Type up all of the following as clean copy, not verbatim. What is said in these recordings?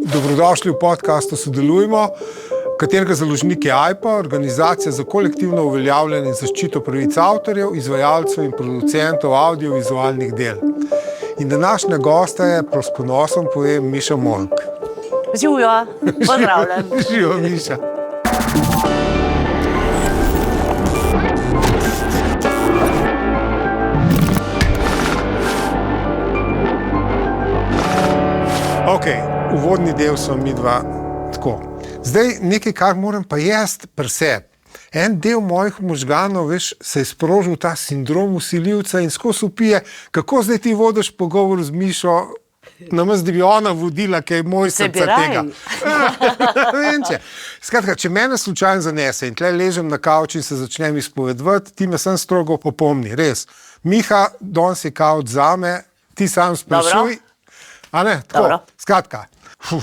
Dobrodošli v podkastu Sodelujmo, katerega založnik je AIPA, organizacija za kolektivno uveljavljanje in zaščito pravic avtorjev, izvajalcev in producentov audiovizualnih del. In današnja gosta je, s ponosom povem, Miša Molk. Živijo, pozdravljen. Živijo, Miša. Uvodni del so mi dva tako. Zdaj nekaj, kar moram pa jaz pri sebi. En del mojih možganov, veš, se je sprožil ta sindrom vsiljivca in skozi upije, kako zdaj ti vodiš pogovor z Mišo, namesto da bi ona vodila, ki je moj srca tega. Skratka, če mene slučajno zanese in tle ležem na kavču in se začnem izpovedovati, ti me sem strogo opomni, res. Miha, danes je kavč zame, ti sam sprašuj. A ne, tako, dobro. Skratka.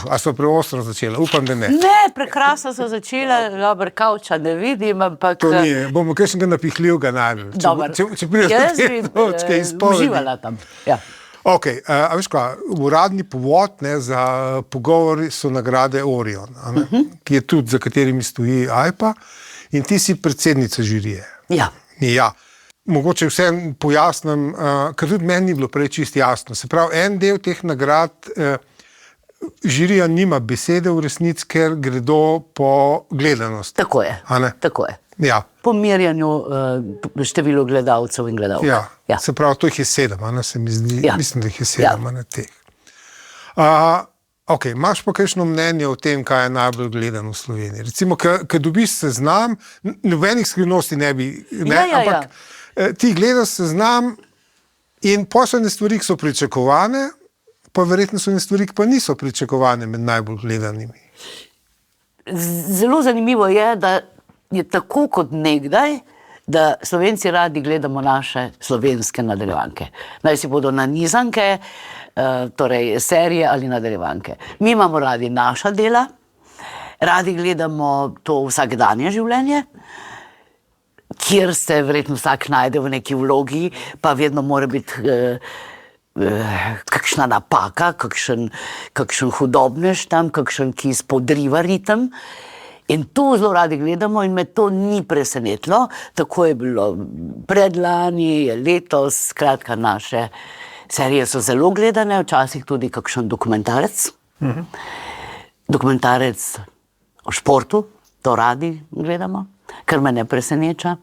A so preostro začela? Upam, da ne. Ne, prekrasno so začela, dober kavča ne vidim, ampak... To ni, bomo kakšnega napihljivega najbolj. Če prideš do te točke izpovedi. Uživala tam, ja. Ok, a veš kaj, uradni povod za pogovori so nagrade Orion, ki je tudi, za katerimi stoji AIPA, in ti si predsednica žirije. Ja. Ja. Mogoče vsem pojasnim, ker tudi meni ni bilo prej čisto jasno. Se pravi, en del teh nagrad žirija nima besede v resnici, ker gredo po gledanosti. Tako je, tako je. Ja. Po merjanju število gledalcev in gledalk. Ja. Se pravi, to jih je 7, se mi zdi, mislim, da jih je 7 teh. Ok, imaš pa kakšno mnenje o tem, kaj je najbolj gledano v Sloveniji? Recimo, ko dobiš seznam, nobenih skrivnosti ne bi, ampak ti gledaš seznam in posebne stvari, ki so pričakovane, pa verjetno so stvari, ki pa niso pričakovane med najbolj gledanimi. Zelo zanimivo je, da je tako kot nekdaj, da Slovenci radi gledamo naše slovenske nadaljevanke. Naj si bodo nanizanke, torej serije ali nadaljevanke. Mi imamo radi naša dela, radi gledamo to vsakdanje življenje, kjer se verjetno vsak najde v neki vlogi, pa vedno mora biti kakšna napaka, kakšen hudobnež tam, kakšen, ki spodriva ritem. In to zelo radi gledamo in me to ni presenetilo. Tako je bilo predlani, letos, skratka naše serije so zelo gledane, včasih tudi kakšen dokumentarec. Dokumentarec o športu, to radi gledamo, kar me ne preseneča.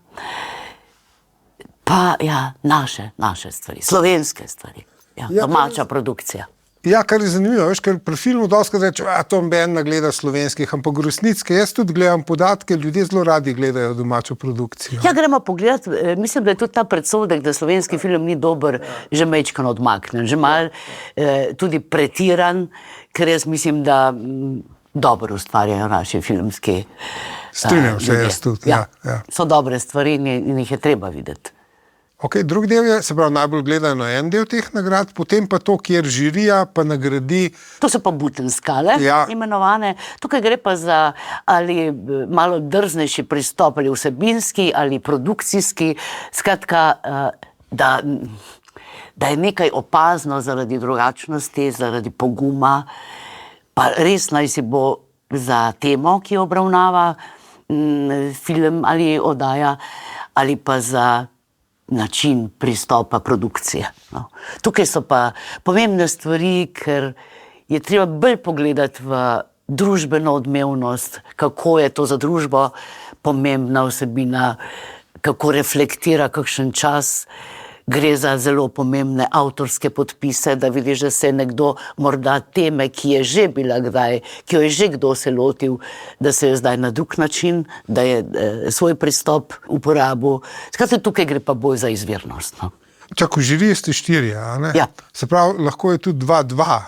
Pa ja, naše stvari, slovenske stvari, domača produkcija. Ja, kar je zanimivo, veš, ker pri filmu dostikrat reče, to Ben gleda slovenskih, ampak v resnici, jaz tudi gledam podatke, ljudje zelo radi gledajo domačo produkcijo. Ja, gremo pogledat, mislim, da je tudi ta predsodek, da slovenski film ni dober, že majčkeno odmaknen, že malo tudi pretiran, ker jaz mislim, da dobro ustvarjajo naši filmski Strinjam se jaz tudi, ja. So dobre stvari in jih je treba videti. Ok, drugi del je, se pravi, najbolj gledano en del teh nagrad, potem pa to, kjer žirija pa nagradi... To so pa butenskale imenovane. Tukaj gre pa za ali malo drznejši pristop, ali vsebinski, ali produkcijski. Skratka, da je nekaj opazno zaradi drugačnosti, zaradi poguma, pa res naj si bo za temo, ki obravnava film ali oddaja, ali pa za način pristopa produkcije. Tukaj so pa pomembne stvari, ker je treba bolj pogledati v družbeno odmevnost, kako je to za družbo pomembna vsebina, kako reflektira kakšen čas. Gre za zelo pomembne avtorske podpise, da vidiš, da se je nekdo morda teme, ki je že bila kdaj, ki jo je že kdo se lotil, da se je zdaj na drug način, da je svoj pristop uporabil. Skratka, tukaj gre pa bolj za izvirnost. Čak, v žiriji ste 4, a ne? Ja. Se pravi, lahko je tudi 2-2,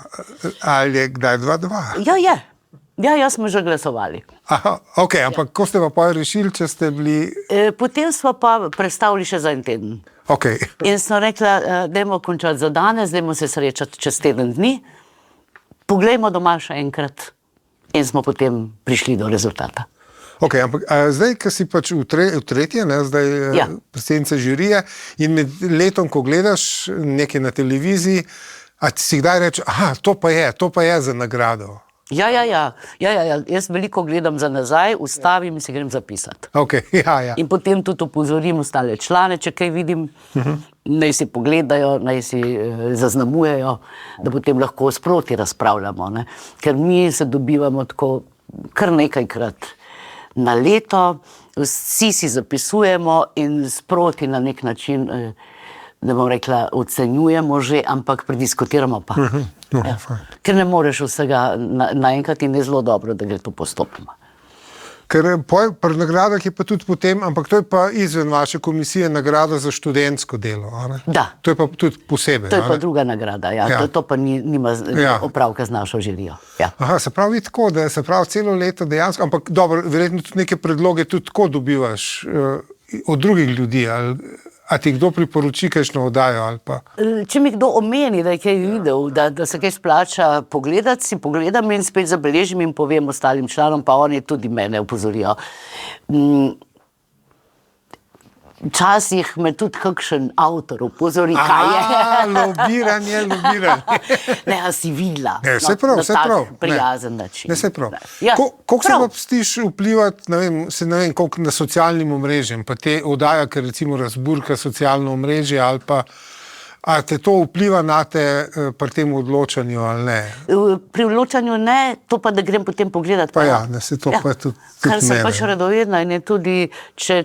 ali je kdaj 2-2? Ja, je. Ja, jaz smo že glasovali. Aha, ok, ampak ko ste pa rešili, če ste bili... Potem smo pa predstavili še za en teden. Ok. In sem rekla, dajmo končati za danes, dajmo se srečati čez teden dni, poglejmo doma še enkrat in smo potem prišli do rezultata. Ok, ampak zdaj, ko si pač v tretje, zdaj predsednica žirije in med letom, ko gledaš nekaj na televiziji, a ti si kdaj reče, to pa je za nagrado? Ja. Jaz veliko gledam za nazaj, ustavim in se grem zapisati. Okay, ja. In potem tudi opozorim ostale člane, če kaj vidim, naj si pogledajo, naj si zaznamujejo, da potem lahko sproti razpravljamo. Ne? Ker mi se dobivamo tako kar nekajkrat na leto, vsi si zapisujemo in sproti na nek način, da bom rekla, ocenjujemo že, ampak prediskutiramo pa. Ja. Ker ne moreš vsega naenkrat in je zelo dobro, da gre to postopoma. Ker pri nagradah je pa tudi potem, ampak to je pa izven vaše komisije nagrada za študentsko delo, a ne? Da. To je pa tudi posebej, To je pa druga nagrada, ja. To pa nima opravka z našo žirijo. Ja. Aha, se pravi tako, da se pravi celo leto dejansko, ampak dobro, verjetno tudi neke predloge tudi tako dobivaš od drugih ljudi, a ti kdo priporoči kakšno oddajo ali pa? Če mi kdo omeni, da je kaj videl, da se kaj splača pogledati, si pogledam in spet zabeležim in povem ostalim članom, pa oni tudi mene opozorijo. Včasih me tudi kakšen avtor opozori, kaj je. Lobiranje. Ne, a si videla. Saj prav. Prijazen način. Ne, saj prav. Ja, koliko se pa pustiš vplivati, ne vem, koliko na socialnim omrežjem, pa te oddaja, ker recimo razburka socialno omrežje ali pa te to vpliva na te pri tem odločanju ali ne? Pri odločanju ne, to pa, da grem potem pogledati. Pa ja, ne, se to pa tudi kar sem pač radovedna in je tudi, če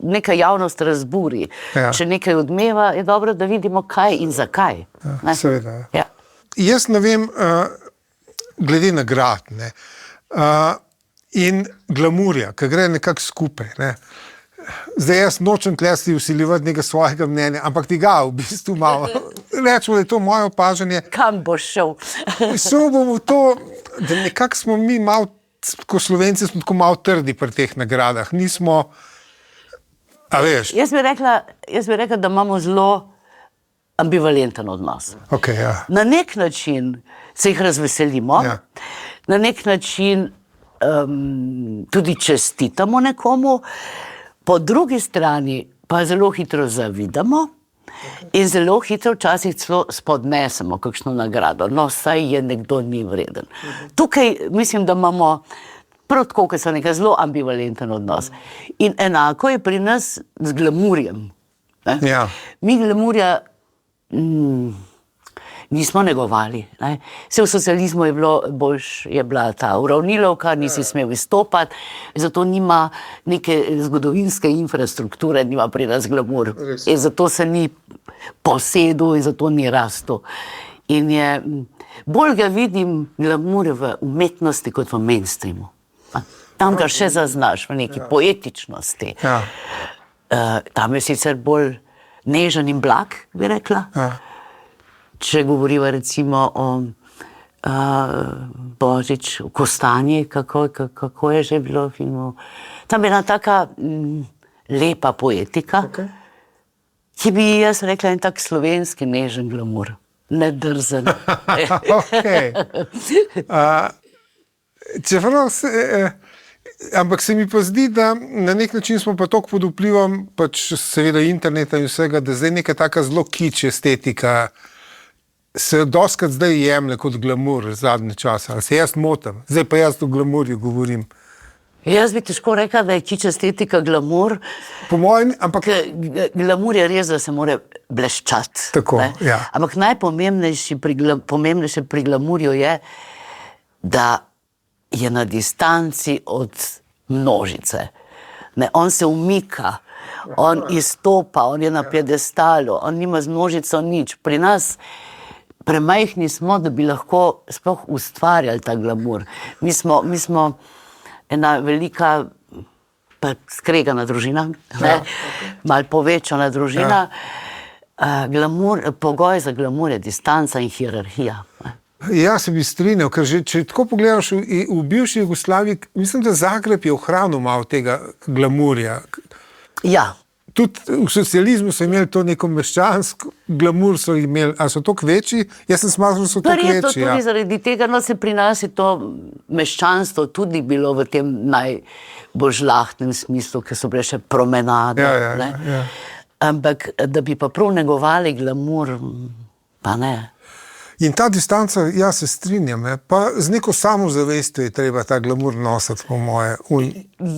neka javnost razburi, če nekaj odmeva, je dobro, da vidimo kaj in zakaj. Seveda. Ja. Jaz ne vem, glede nagrad, ne, in glamurja, ki gre nekako skupaj, ne. Zdaj jaz nočem tlesti vsiljevati nekaj svojega mnenja, ampak tega v bistvu malo. Rečemo, da je to moje opažanje. Kam boš šel? Šel bom v to, da nekako smo mi malo, ko Slovenci smo tako malo trdi pri teh nagradah. Nismo, a veš? Jaz bi rekla, da imamo zelo ambivalenten odnos. Okay, ja. Na nek način se jih razveselimo, na nek način tudi čestitamo nekomu, po drugi strani pa zelo hitro zavidamo in zelo hitro včasih celo spodnesemo kakšno nagrado. No, saj je nekdo ni vreden. Tukaj mislim, da imamo prav tako, ker so nekaj zelo ambivalenten odnos. In enako je pri nas z glamurjem. Ja. Mi glamurja nismo negovali. Ne? Vse v socializmu je bila ta uravnilovka, nisi smel izstopati, zato nima neke zgodovinske infrastrukture, nima pri nas glamur. In zato se ni posedel in zato ni rastel. In bolj ga vidim glamur v umetnosti kot v mainstreamu. Tam ga še zaznaš v neki poetičnosti. Ja. Tam je sicer bolj nežen in blag, bi rekla. Ja. Če govoriva recimo o Božič, o Kostanji, kako je že bilo v filmu. Tam je ena taka lepa poetika, ki bi jaz rekla en tak slovenski nežen glamur. Nedrzen. Okay. Čeprav ampak se mi pa zdi, da na nek način smo pa toliko pod vplivom pač seveda interneta in vsega, da zdaj neka taka zelo kič estetika se dostikrat zdaj jemlje kot glamur zadnje časa. Ali se jaz motim? Zdaj pa jaz o glamurju govorim. Jaz bi težko rekla, da je kič estetika glamur. Po mojem, ampak... Glamur je res, da se mora bleščati. Tako, ja. Ampak najpomembnejše pri glamurju je, da je na distanci od množice. Ne, on se umika, on izstopa, on je na piedestalu, on nima z množico nič. Pri nas premajhni smo, da bi lahko sploh ustvarjali ta glamur. Mi smo ena velika skregana družina, malo povečana družina. Pogoj za glamur je distanca in hierarhija. Ja, se bi strinjal, ker že, če tako pogledaš v bivši Jugoslaviji, mislim, da Zagreb je ohranil malo tega glamurja. Ja. Tudi v socializmu so imeli to neko meščansko glamur, so imeli, a so toliko večji? Jaz sem smatral, da so toliko večji. Verjetno tudi zaradi tega, no se pri nas je to meščanstvo tudi bilo v tem najbolj žlahtnem smislu, ker so bile še promenade. Ja. Ampak, da bi pa prav negovali glamur, pa ne. In ta distanca, jaz se strinjam, pa z neko samozavestjo je treba ta glamur nositi, po moje.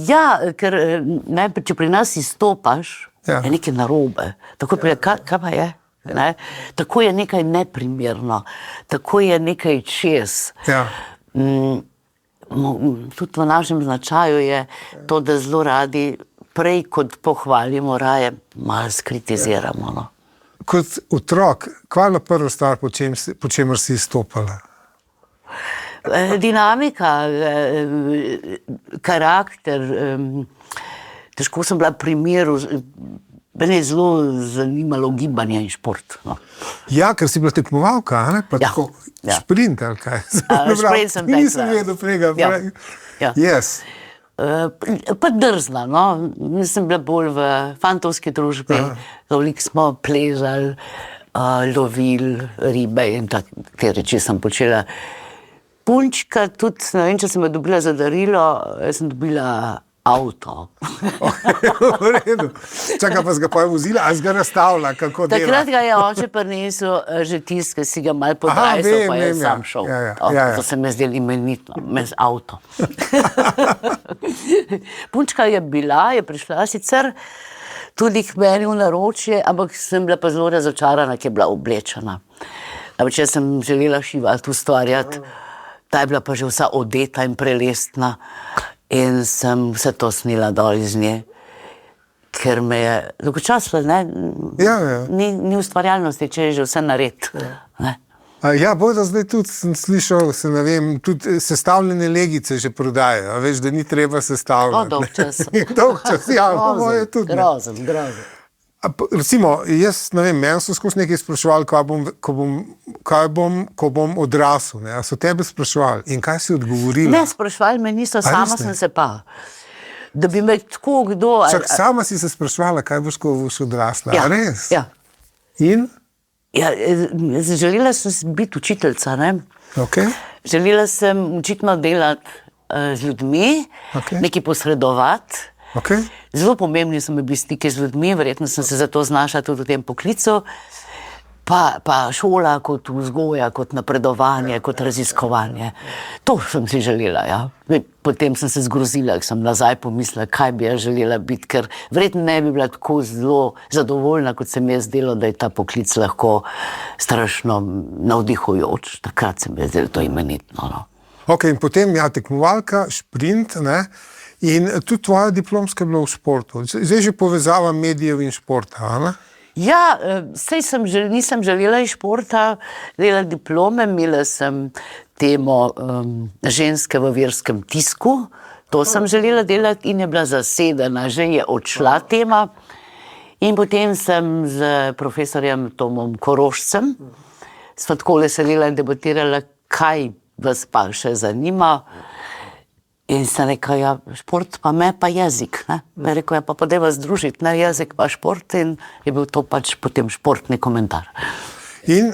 Ja, ker najprej, če pri nas izstopaš, Ja. je nekaj narobe. Tako je, kaj pa je? Ne? Tako je nekaj neprimerno, tako je nekaj čez. Ja. Tudi v našem značaju je to, da zelo radi prej kot pohvalimo, raje malo skritiziramo. No. Kot otrok, kaj je bila prva stvar, po čemer si izstopala? Dinamika, karakter, težko sem bila pri miru, mene je zelo zanimalo gibanje in šport. No. Ja, ker si bila tekmovalka, ne? Pa Ja, tako ja. šprint ali kaj? Šprint sem tekla. Nisem vedel prega. Ja, ja. Yes. Pa drzna, no. Nisem bila bolj v fantovski družbi, veliko smo pležali, lovili ribe in te reči sem počela. Punčka tudi, ne vem, če sem jo dobila za darilo, jaz sem dobila avto. V redu. Čakaj, pa si ga pa vozila, a si ga nastavila, kako dela? Takrat ga je oče prinesel že tisti, ki si ga malo podrajsal, pa je vem, sam ja. šel. Ja. To se mi je zdelo imenitno, z avto. Punčka je prišla sicer tudi k meni v naročje, ampak sem bila pa zelo razočarana, ker je bila oblečena. Ampak če sem želela šivati, ustvarjati, ta je bila pa že vsa odeta in prelestna. In sem vse to snila dol iz nje, ker me je dolgočasila, ne? Ja. Ni ustvarjalnosti, če je že vse nared. Ne? Ja, bojda zdaj tudi sem slišal, ne vem, tudi sestavljene legice že prodajajo, veš, da ni treba sestavljati. Dolg čas. Dolg čas, ja, po moje tudi. Grozen. Recimo, jaz ne vem, meni so skozi nekaj spraševali, ko bom odrasel, ne? A so tebe spraševali in kaj si odgovorila? Ne, spraševali me niso, sama sem se pa. Da bi me tako kdo... Čak, sama si se spraševala, kaj boš, ko boš odrasla, Ja, a res? ja. In? Ja, želela sem biti učiteljica, ne? Okay. Želela sem učitno delati z ljudmi, nekaj posredovati. Okay. Zelo pomembni so mi bili stiki z ljudmi, verjetno sem se zato znašla tudi v tem poklicu. Pa šola kot vzgoja, kot napredovanje, kot raziskovanje. To sem si želela, ja. Potem sem se zgrozila, ker sem nazaj pomislila, kaj bi jaz želela biti, ker verjetno ne bi bila tako zelo zadovoljna, kot se mi je zdelo, da je ta poklic lahko strašno navdihujoč. Takrat se mi je zdelo to imenitno. No. Ok, in potem tekmovalka, šprint, ne? In tudi tvoja diplomska je bila v športu. Zdaj že povezava medijev in športa, ne? Ja, sej nisem želela iz športa delati diplome, imela sem temo ženske v verskem tisku, to sem želela delati in je bila zasedena, že je odšla tema. In potem sem z profesorjem Tomom Korošcem sva takole sedela in debatirala, kaj vas pa še zanima. In sem rekel, ja, šport pa me, pa jezik. Ne? Me rekel, ja, pa dajva združiti, ne, jezik pa šport, in je bil to pač potem športni komentar. In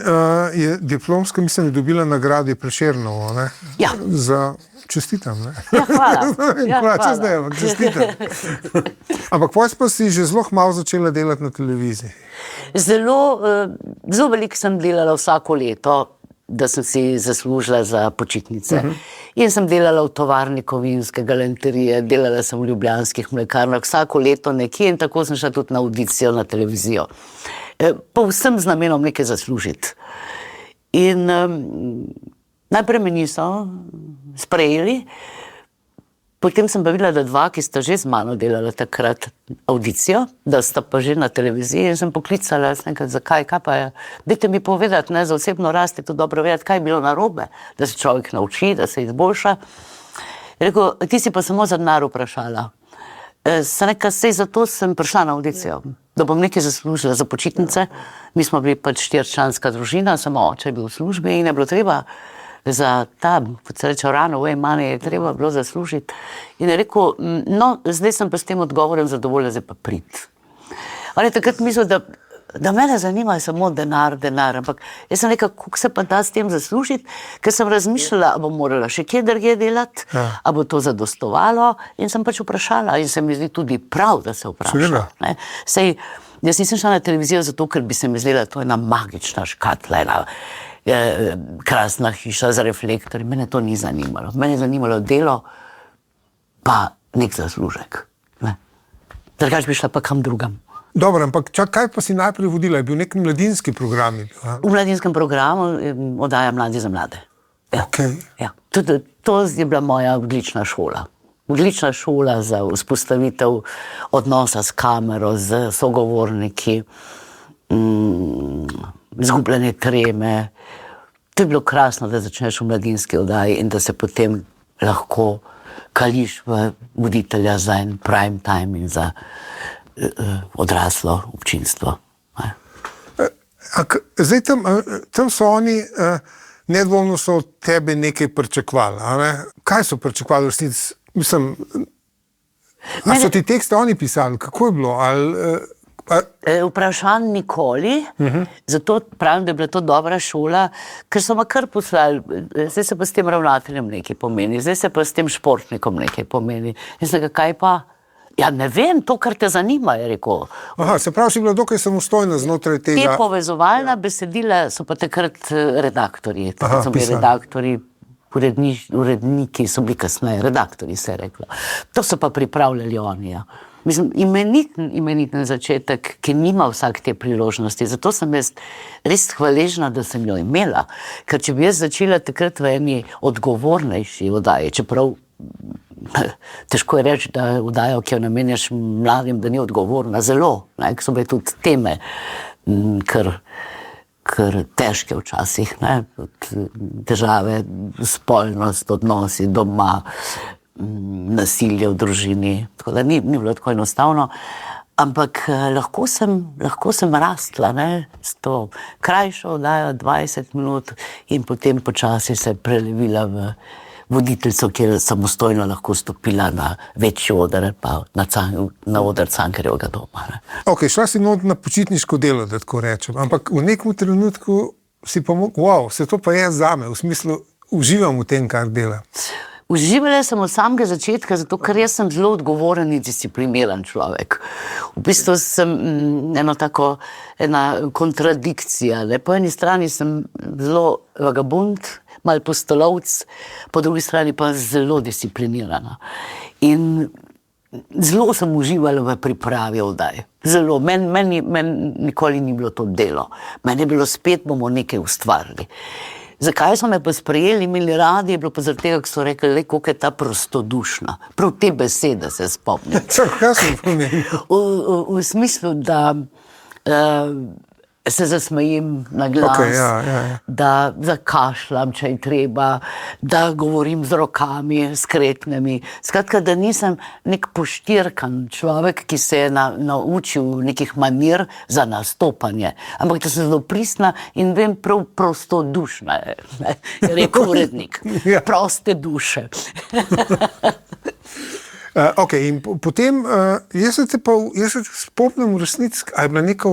je diplomska, mislim, dobila nagrado Prešernovo, ne? Ja. Čestitam, ne? Ja, hvala. Hvala, če zdaj, ampak čestitam. Ampak potem pa si že zelo malo začela delati na televiziji. Zelo veliko sem delala vsako leto, da sem si zaslužila za počitnice. In sem delala v tovarni kovinske galanterije, delala sem v ljubljanskih mlekarnah, vsako leto nekje, in tako sem šla tudi na audicijo na televizijo. Povsem z namenom nekaj zaslužiti. In najprej me niso sprejeli, potem sem pa videla, da dva, ki sta že z mano delala takrat audicijo, da sta pa že na televiziji, in sem poklicala, sem rekla, zakaj, kaj pa je, dajte mi povedati, ne, za osebno rast je to dobro vedeti, kaj je bilo narobe, da se človek nauči, da se izboljša. Rekel, ti si pa samo za denar vprašala. Sem rekla, sej zato sem prišla na audicijo, da bom nekaj zaslužila za počitnice. Mi smo bili pač 4-članska družina, samo oče je bil v službi in je bilo treba za ta, kot se reče, rano, money je treba bilo zaslužiti. In je rekel, no, zdaj sem pa s tem odgovorem zadovoljna, zdaj pa prid. On je takrat mislil, da mene zanima samo denar, ampak jaz sem rekel, kako se pa da s tem zaslužiti, ker sem razmišljala, a bom morala še kje drugje delati, a bo to zadostovalo, in sem pač vprašala, in se mi zdi tudi prav, da se vpraša. Sej, jaz nisem šla na televizijo zato, ker bi se mi zdela, to je ena magična škatla, krasna hiša z reflektorji. Mene to ni zanimalo. Mene je zanimalo delo, pa nek zaslužek. Ne. Drugač bi šla pa kam drugam. Dobro, ampak kaj pa si najprej vodila? Je bil nek mladinski program? V mladinskem programu oddaja Mladi za mlade. Ja. Okay. Ja. To je bila moja odlična šola. Odlična šola za vzpostavitev odnosa s kamero, z sogovorniki, izgubljanje treme. To je bilo krasno, da začneš v mladinski oddaji in da se potem lahko kališ v voditelja za en prime time in za odraslo občinstvo. Zdaj tam so oni, nedvomno so od tebe nekaj pričakovali. Ne? Kaj so pričakovali v resnici? Mislim, ali so ti tekste oni pisali? Kako je bilo? Vprašanj nikoli, zato pravim, da je bila to dobra šola, ker so me kar poslali, zdaj se pa s tem ravnateljem nekaj pomeni, zdaj se pa s tem športnikom nekaj pomeni. In sem ga, kaj pa? Ja, ne vem, to, kar te zanima, je rekel. Aha, se pravi, si bila dokaj samostojna znotraj tega. Te povezovalna besedila so pa takrat redaktorji. Takrat so bili redaktorji, uredniki so bili kasneje, redaktorji se je reklo. To so pa pripravljali oni, ja. Mislim, imeniten začetek, ki nima vsak te priložnosti. Zato sem jaz res hvaležna, da sem jo imela. Ker če bi jaz začela takrat v eni odgovornejši oddaji, čeprav težko je reči, da oddajo, ki jo namenjaš mladim, da ni odgovorna, zelo. So bile tudi teme, kar težke včasih, težave, spolnost, odnosi doma, nasilje v družini, tako da ni bilo tako enostavno, ampak lahko sem rastla, s to krajšo oddajo 20 minut in potem počasi se prelevila v voditeljstvo, ki je samostojno lahko stopila na večji oder, pa na oder Cankarjevega doma. Ok, šla si na počitniško delo, da tako rečem, ampak v nekem trenutku si pa wow, se to pa je zame, v smislu uživam v tem, kar dela. Uživala sem od samega začetka, zato ker jaz sem zelo odgovoren in discipliniran človek. V bistvu sem ena kontradikcija. Po eni strani sem zelo vagabund, malo pustolovec, po drugi strani pa zelo disciplinirana. In zelo sem uživala v pripravi oddaj. Zelo. Meni nikoli ni bilo to delo. Meni je bilo spet, bomo nekaj ustvarili. Zakaj so me pa sprejeli, imeli radi, je bilo pa zaradi tega, ko so rekli, koliko je ta prostodušna. Prav te besede se spomnim. Kaj sem pomeni? V smislu, da se zasmejim na glas, da zakašljam, če je treba, da govorim z rokami, s kretnjami. Skratka, da nisem nek poštirkan človek, ki se je naučil nekih manir za nastopanje, ampak da sem zelo pristna in vem, prav prostodušna je rekel urednik. Proste duše. Ok, in potem, jaz se spomnim v resnici, a je bila neka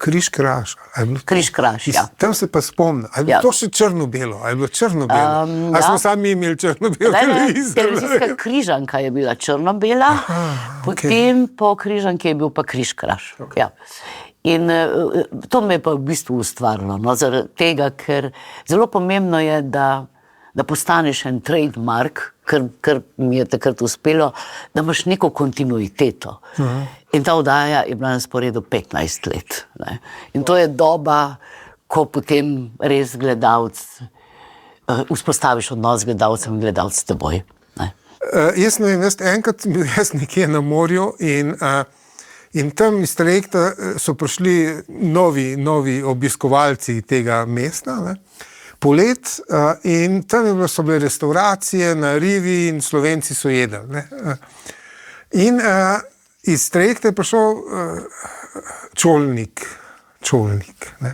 Križ-Kraš. Križ-Kraš, ja. Tam se pa spomnim. A je bilo to še črno-belo? A je bilo črno-belo? A smo sami imeli črno-belo televizijo? Televizijska križanka je bila črno-bela, potem po križanki je bil pa Križ-Kraš. Ja. In to me je pa v bistvu ustvarilo, zaradi tega, ker zelo pomembno je, da postaneš en trademark, kar mi je takrat uspelo, da imaš neko kontinuiteto. In ta oddaja je bila na sporedu 15 let. In to je doba, ko potem res gledalec, vzpostaviš odnos z gledalcem in gledalec s teboj. Jaz ne vem, enkrat bil jaz nekje na morju in tam iz trajekta so prišli novi obiskovalci tega mesta, polet, in tam so bile restauracije na rivi in Slovenci so jedli. In iz trajekta je prišel čolnik.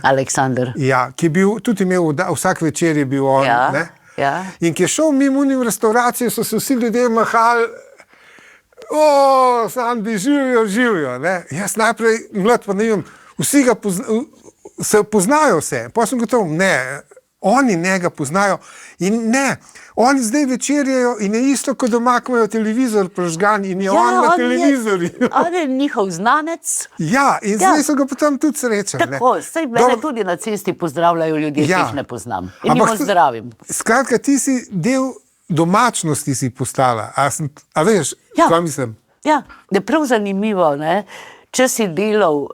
Aleksander. Ja, ki je bil, tudi imel, vsak večer je bil on. Ja. In ki je šel mimo v restauracijo, so se vsi ljudje mahali, sam bi živijo. Jaz najprej, mlad pa ne vem, vsi ga se poznajo vse. Pa sem gotov, ne, oni njega poznajo in ne, oni zdaj večerjajo in je isto, kot doma, ko imajo televizor prižgan in je on na televizorju. On je njihov znanec. Ja, in zdaj so ga potem tudi srečali. Tako, saj mene tudi na cesti pozdravljajo ljudje, ki jih ne poznam. In jih pozdravim. Skratka, ti si del domačnosti si postala. A veš, kaj mislim? Ja, je prav zanimivo, ne? Če si delal,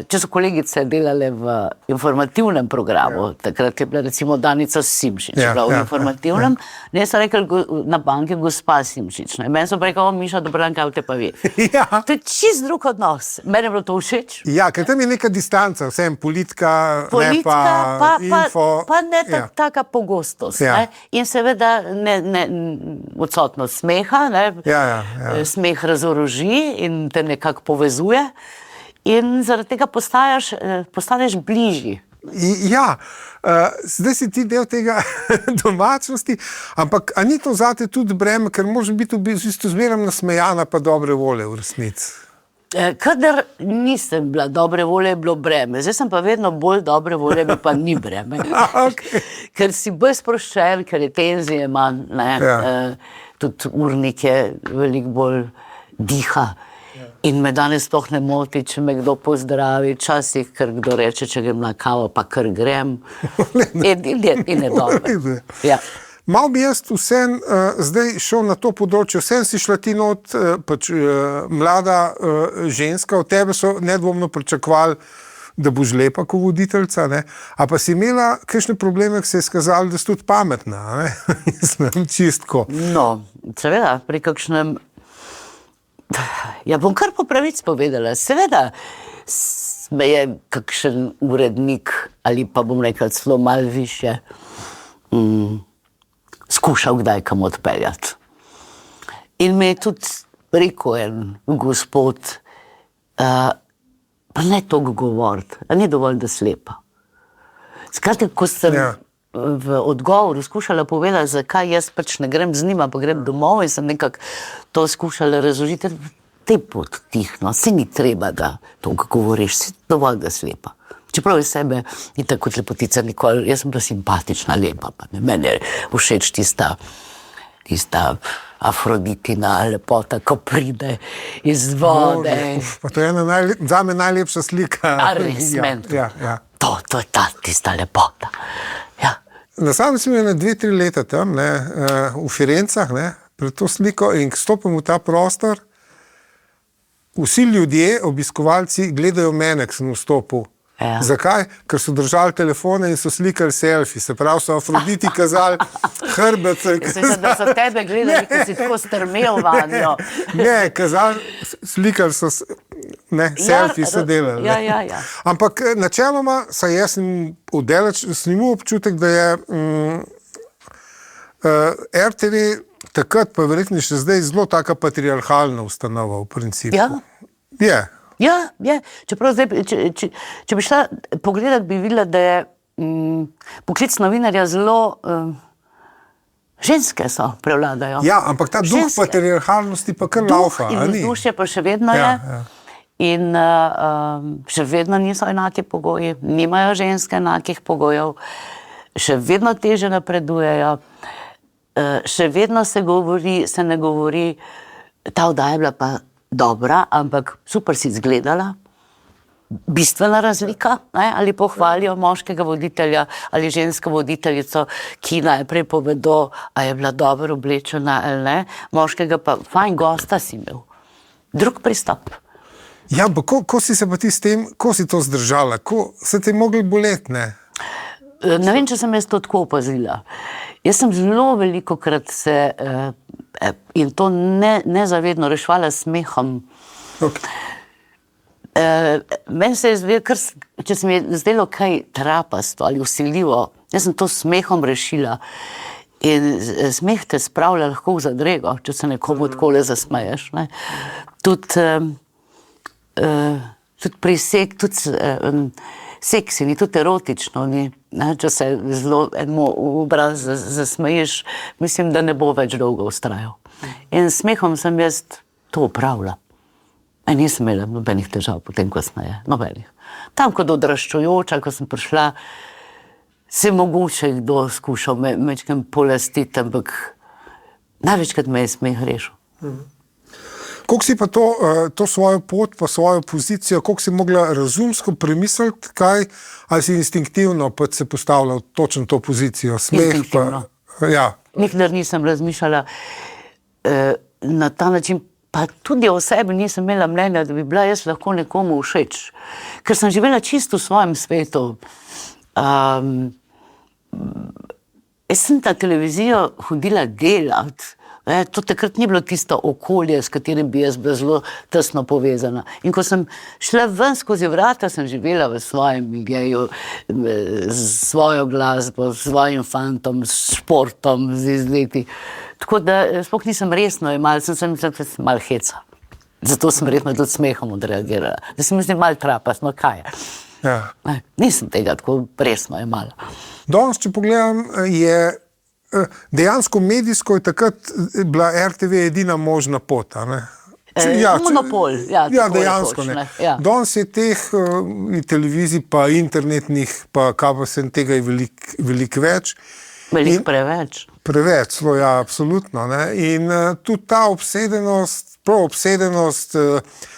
če so kolegice delale v informativnem programu, takrat je bila recimo Danica Simšič, v informativnem, ne so rekli na banki gospa Simšič, ne? Meni so pa rekli, Miša, dobro, kaj te pa ve. To je čist drug odnos. Meni je bilo to všeč. Ja, ker tam je neka distanca, vsem politika, ne pa info. Pa ne taka pogostost. Ne? In seveda odsotnost smeha, ne? Smeh razoroži in te nekako povezuje. In zaradi tega postaneš bližji. Ja, zdaj si ti del tega domačnosti, ampak a ni to zate tudi breme, ker moraš biti v bistvu zmeraj nasmejana pa dobre volje v resnici? Kadar nisem bila dobre volje, je bilo breme. Zdaj sem pa vedno bolj dobre volje, pa ni breme. Ker si bolj sproščen, ker je tenzije manj, tudi urnik je veliko bolj diha. In me danes sploh ne moti, če me kdo pozdravi, časih, ker kdo reče, če grem na kavo, pa kar grem. In je dobro. Ja. Mal bi jaz vsem zdaj šel na to področje, vsem si šla ti not, pač mlada ženska, od tebe so nedvomno pričakovali, da boš lepa kot voditeljca, ne? A pa si imela kakšne probleme, ki se je skazalo, da si tudi pametna, ne? Mislim, čistko. No, seveda, pri kakšnem... Ja, bom kar po pravic povedala. Seveda me je kakšen urednik ali pa bom rekla celo malo više skušal kdaj kam odpeljati. In me je tudi rekel en gospod, pa ne toliko govoriti, a ni dovolj, da slepa. Skratka, ko sem v odgovoru skušala povedati, zakaj jaz pač ne grem z njima, pa grem domov in sem nekako to skušala razložiti. Te podtihno, se ni treba, da to govoriš, si dovolj, da slepa. Čeprav je sebe ni tako lepotica nikoli, jaz sem bila simpatična, lepa, pa ne, meni je všeč tista Afroditina lepota, ko pride iz vode. Pa to je ena zame najlepša slika. To je tista lepota. Ja. Na samem sem imel 2-3 leta tam, v Firencah, pred to sliko in stopim v ta prostor, vsi ljudje, obiskovalci, gledajo mene, ko sem vstopil. Ja. Zakaj? Ker so držali telefone in so slikali selfie, se pravi, so Afroditi kazali hrbet. Mislim, da so tebe gledali, ko si tako strmel vanjo. Ne, kazali, slikali so, selfie so delali. Ja. Ampak načeloma, saj jaz sem imel občutek, da je RTV takrat, pa verjetno še zdaj, zelo taka patriarhalna ustanova v principu. Ja. Ja. Čeprav zdaj, če bi šla pogledati, bi videla, da je poklic novinarja zelo... Ženske so, prevladajo. Ja, ampak ta duh patriarhalnosti pa kar laufa, a ni? Duh in vzdušje pa še vedno je. In še vedno niso enaki pogoji, nimajo ženske enakih pogojev, še vedno teže napredujejo, še vedno se ne govori, ta oddaja je bila pa dobra, ampak super si izgledala, bistvena razlika, ali pohvalijo moškega voditelja ali žensko voditeljico, ki najprej povedo, a je bila dobro oblečena ali ne, moškega pa fajn gosta si imel. Drug pristop. Ja, pa ko si se pa ti s tem, ko si to zdržala, ko se ti mogli boleti, ne? Ne vem, če sem jaz to tako opazila. Jaz sem zelo velikokrat se, in to nezavedno rešvala smehom. Meni se je zdelo, če se mi je zdelo kaj trapasto ali vsiljivo, jaz sem to smehom rešila. In smeh te spravlja lahko v zadrego, če se nekomu takole zasmeješ. Tudi pri seksi ni tudi erotično, če se zelo enemu obraz zasmeješ, mislim, da ne bo več dolgo vztrajal. In smehom sem jaz to upravila. Nisem imela nobenih težav potem kasneje, nobenih. Tam kot odraščujoča, ko sem prišla, se mogoče kdo skušal mečkem polastiti, ampak največkrat me je smeh rešil. Koliko si pa to svojo pot, pa svojo pozicijo, koliko si mogla razumsko premisliti, kaj, ali si instinktivno pa se postavila v točno to pozicijo? Smeh pa, ja. Nikdar nisem razmišljala na ta način, pa tudi o sebi nisem imela mnenja, da bi bila jaz lahko nekomu všeč. Ker sem živela čisto v svojem svetu. Jaz sem na televizijo hodila delati. To takrat ni bilo tisto okolje, s katerim bi jaz bila zelo tesno povezana. In ko sem šla ven skozi vrata, sem živela v svojem miljeju, s svojo glasbo, s svojim fantom, s športom, z izleti. Tako da sploh nisem resno jemala, sem malo heca. Zato sem verjetno tudi smehom odreagirala. Da se mi zdi malo trapasno, kaj je. Ja. Nisem tega tako resno jemala. Danes, če pogledam, je dejansko medijsko je takrat bila RTV edina možna pot, a ne? Monopol, ja, dejansko ne. Ja. Danes je teh televizij pa internetnih, pa kaj tega je veliko več. Veliko preveč. Preveč, zelo, ja, absolutno. Ne? In tudi ta obsedenost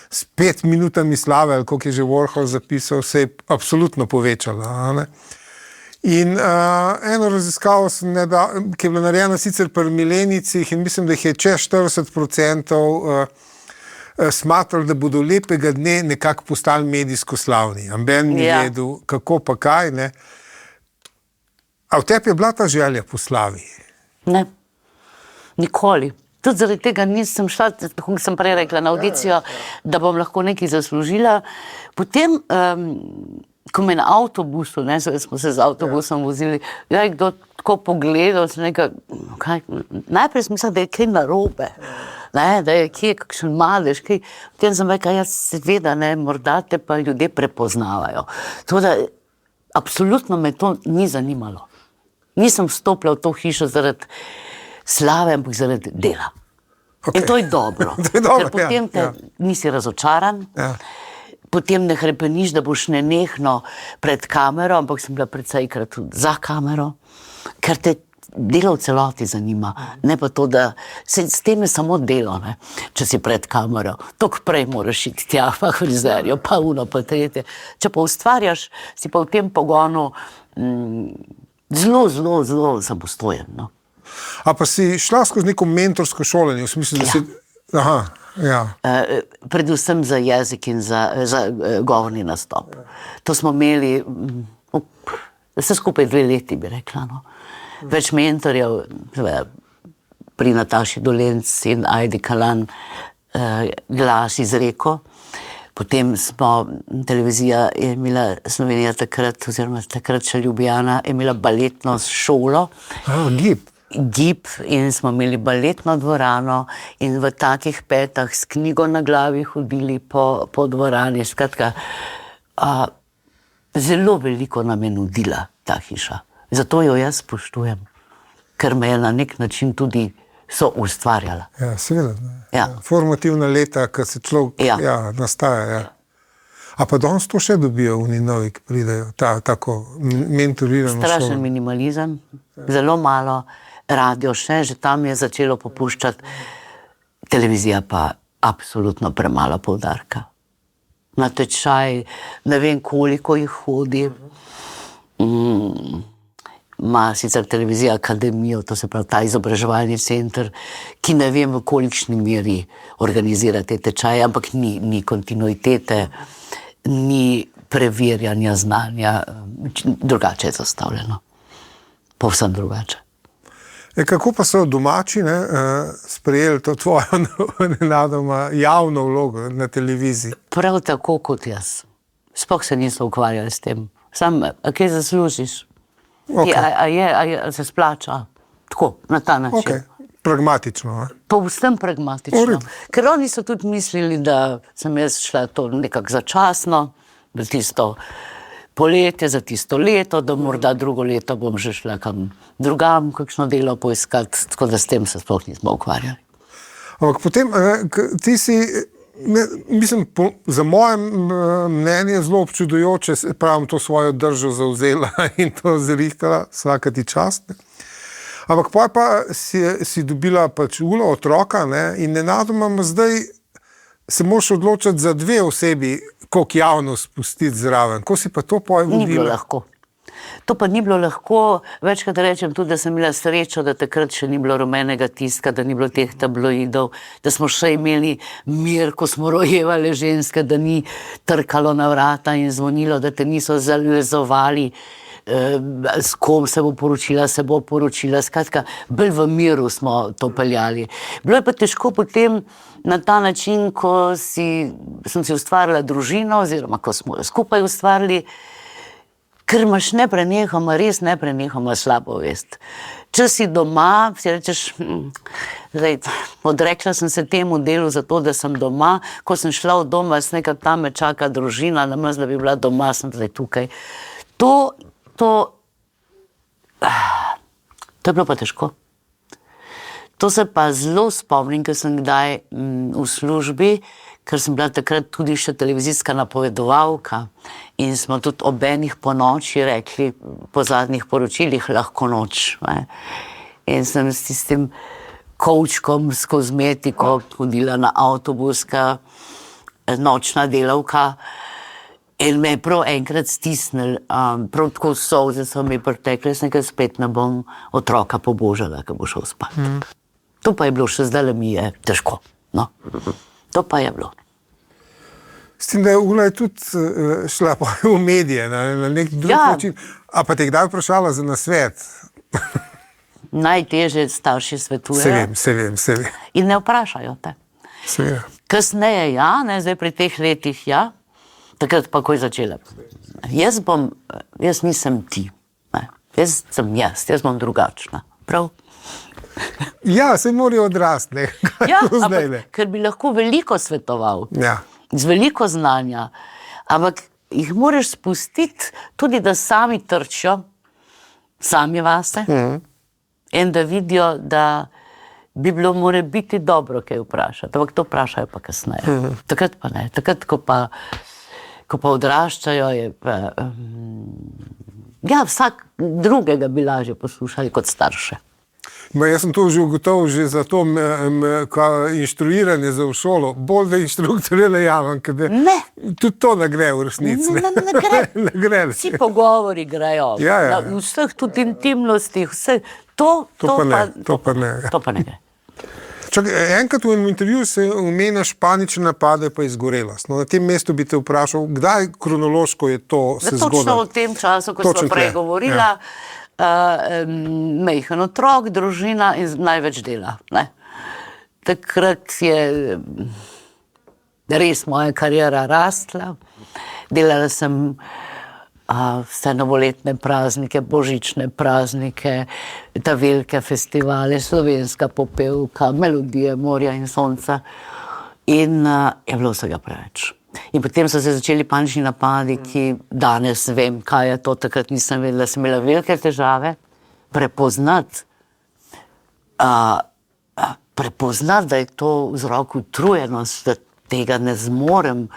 s 5 minutami slave, ali koliko je že Warhol zapisal, se je absolutno povečala, a ne? In eno raziskavo sem ki je bila narejena sicer pri milenijcih in mislim, da jih je čez 40% smatrali, da bodo lepega dne nekako postali medijsko slavni. Amben ni vedel, kako pa kaj, ne. A v tebi je bila ta želja po slavi? Ne, nikoli. Tudi zaradi tega nisem šla, tako sem prej rekla, na audicijo, da bom lahko nekaj zaslužila. Potem ko me na avtobusu, smo se z avtobusom vozili, je kdo tako pogledal, najprej sem mislila, da je kaj narobe, da je kje kakšen madež, potem sem rekla, seveda, morda te pa ljudje prepoznavajo. To da, absolutno me to ni zanimalo. Nisem vstopila v to hišo zaradi slave, ampak zaradi dela. Okay. In to je dobro, ker potem nisi razočaran, potem ne hrepeniš, da boš nenehno pred kamero, ampak sem bila predsejkrat tudi za kamero, ker te delo v celoti zanima. Ne pa to, da s tem je samo delo, če si pred kamero. Tok prej moraš iti tja, pa frizerjo, pa uno, pa tretje. Če pa ustvarjaš, si pa v tem pogonu zelo samostojen. No? A pa si šla skozi neko mentorsko šolanje, v smislu, da si... Aha. Ja. Predvsem za jezik in za govorni nastop. To smo imeli vse skupaj 2 leti, bi rekla. No. Več mentorjev, pri Nataši Dolenc in Ajdi Kalan, glas izreko. Potem smo, televizija je imela Slovenija takrat, oziroma takrat še Ljubljana, je imela baletno šolo. Gib in smo imeli baletno dvorano in v takih petah s knjigo na glavi hodili po dvorani. Skratka, zelo veliko nam je nudila ta hiša. Zato jo jaz spoštujem, ker me je na nek način tudi soustvarjala. Ja, seveda. Ja. Formativna leta, ko se človek nastaja. Ja. A pa danes to še dobijo oni novi, ki pridejo, tako mentorirano šolo? Strašen minimalizem, zelo malo. Radio še, že tam je začelo popuščati, televizija pa absolutno premalo poudarka. Na tečaj, ne vem koliko jih hodi, ima sicer televizija akademijo, to se pravi ta izobraževalni center, ki ne vem v kolikšni meri organizira te tečaje, ampak ni kontinuitete, ni preverjanja znanja, drugače je zastavljeno, povsem drugače. Kako pa so domači sprejeli to tvojo nenadoma javno vlogo na televiziji? Prav tako kot jaz. Sploh se niso ukvarjali s tem. Sam, kaj zaslužiš? A se splača? Tako, na ta način. Okay. Pragmatično. Povsem pragmatično. Ker oni so tudi mislili, da sem jaz šla to nekako začasno, v tisto poletje, za tisto leto, da morda drugo leto bom že šla kam drugam, kakšno delo poiskati, tako da s tem se sploh nismo ukvarjali. Ampak potem, ti si Mislim, za moje mnenje zelo občudujoče, pravim, to svojo držo zavzela in to zrihtala, vsaka ti čast. Ampak pa si dobila pač Ulo, otroka, ne, in nenadoma zdaj se moraš odločiti za dve osebi, koliko javno spustiti zraven. Ko si pa to vodila? Ni bilo lahko. To pa ni bilo lahko, večkrat rečem tudi, da sem imela srečo, da takrat še ni bilo rumenega tiska, da ni bilo teh tabloidov, da smo še imeli mir, ko smo rojevali ženske, da ni trkalo na vrata in zvonilo, da te niso zalezovali, s kom se bo poročila, skratka, bolj v miru smo to peljali. Bilo je pa težko potem na ta način, ko sem si ustvarila družino, oziroma ko smo jo skupaj ustvarili, ker imaš res neprenehoma slabo vest. Če si doma, si rečeš, odrekla sem se temu delu zato, da sem doma, ko sem šla od doma, nekaj tam me čaka družina, namesto da bi bila doma, sem zdaj tukaj. To je bilo pa težko. To se pa zelo spomnim, ker sem kdaj v službi, ker sem bila takrat tudi še televizijska napovedovalka in smo tudi ob enih po noči rekli, po zadnjih poročilih, lahko noč. In sem s tistim kovčkom, s kozmetiko hodila na avtobus, nočna delavka, in me je prav enkrat stisnil, prav tako solze so mi pritekle, sem nekaj spet ne bom otroka pobožala, ko bo šel spat. To pa je bilo, še zdaj mi je težko. No. To pa je bilo. S tem, da je Ula tudi šla v medije na nek drug način. A pa te kdaj vprašala za nasvet? Najtežje starši svetujejo. Se vem. In ne vprašajo te. Seveda. Kasneje zdaj pri teh letih takrat pa ko je začela. Jaz nisem ti. Jaz sem jaz bom drugačna. Prav? Ja, se morajo odrasti. Ker bi lahko veliko svetoval. Ja. Z veliko znanja. Ampak jih moraš spustiti tudi, da sami trčijo, sami vase, in da vidijo, da bi bilo more biti dobro, kaj vprašati. Ampak to vprašajo pa kasneje. Takrat pa ne. Takrat, ko pa odraščajo, je pa... vsak drugega bi lažje poslušali kot starše. Jaz sem to že ugotovil, že za to inštruiranje za v šolo, bolj da inštruktorje najavim, tudi to ne gre v resnici. Ne gre. Vsi pogovori grejo. Ja. V vseh tudi intimnostih, vse. To pa ne gre. Enkrat v enem intervjuju se omeniš panične napade pa izgorelost. Na tem mestu bi te vprašal, kdaj kronološko je to se zgodilo? Točno v tem času, ko smo prej govorila, majhen otrok, družina in največ dela. Takrat je res moja kariera rastla. Delala sem vse novoletne praznike, božične praznike, ta velike festivale, Slovenska popevka, Melodije morja in sonca. In je bilo vsega preveč. In potem so se začeli panični napadi, ki danes vem, kaj je to, takrat nisem vedela, sem imela velike težave prepoznati, da je to vzrok utrujenost, da tega ne zmorem.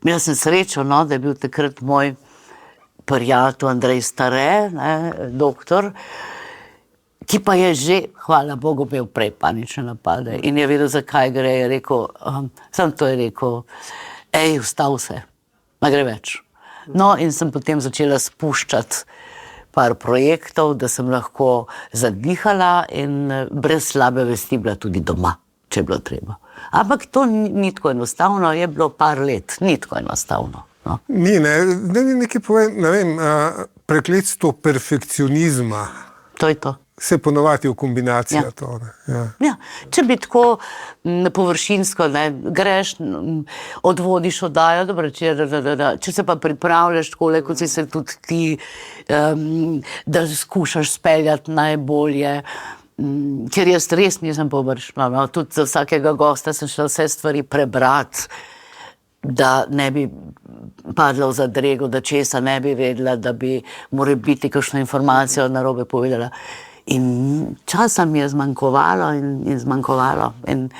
Imela sem srečo, da je bil takrat moj prijatelj Andrej Stare, doktor, ki pa je že, hvala Bogu, imel prej panične napade in je vedel, zakaj gre. Je rekel, sam to je rekel, vstav se, ne gre več. No, in sem potem začela spuščati par projektov, da sem lahko zadihala in brez slabe vesti bila tudi doma, če je bilo treba. Ampak to ni tako enostavno, je bilo par let, ni tako enostavno. No. Ni, nekaj povem, ne vem, prekletstvo perfekcionizma. To je to. Se ponovati v kombinaciji to. Ja. Če bi tako površinsko, greš, odvodiš oddajo, dobro, če se pa pripravljaš takole, kot si se tudi ti, da skušaš speljati najbolje, ker jaz res nisem površna, tudi za vsakega gosta sem šla vse stvari prebrati, da ne bi padla v zadrego, da česa ne bi vedela, da bi mora biti kakšno informacijo narobe povedala. In časa mi je zmanjkovalo in zmanjkovalo. In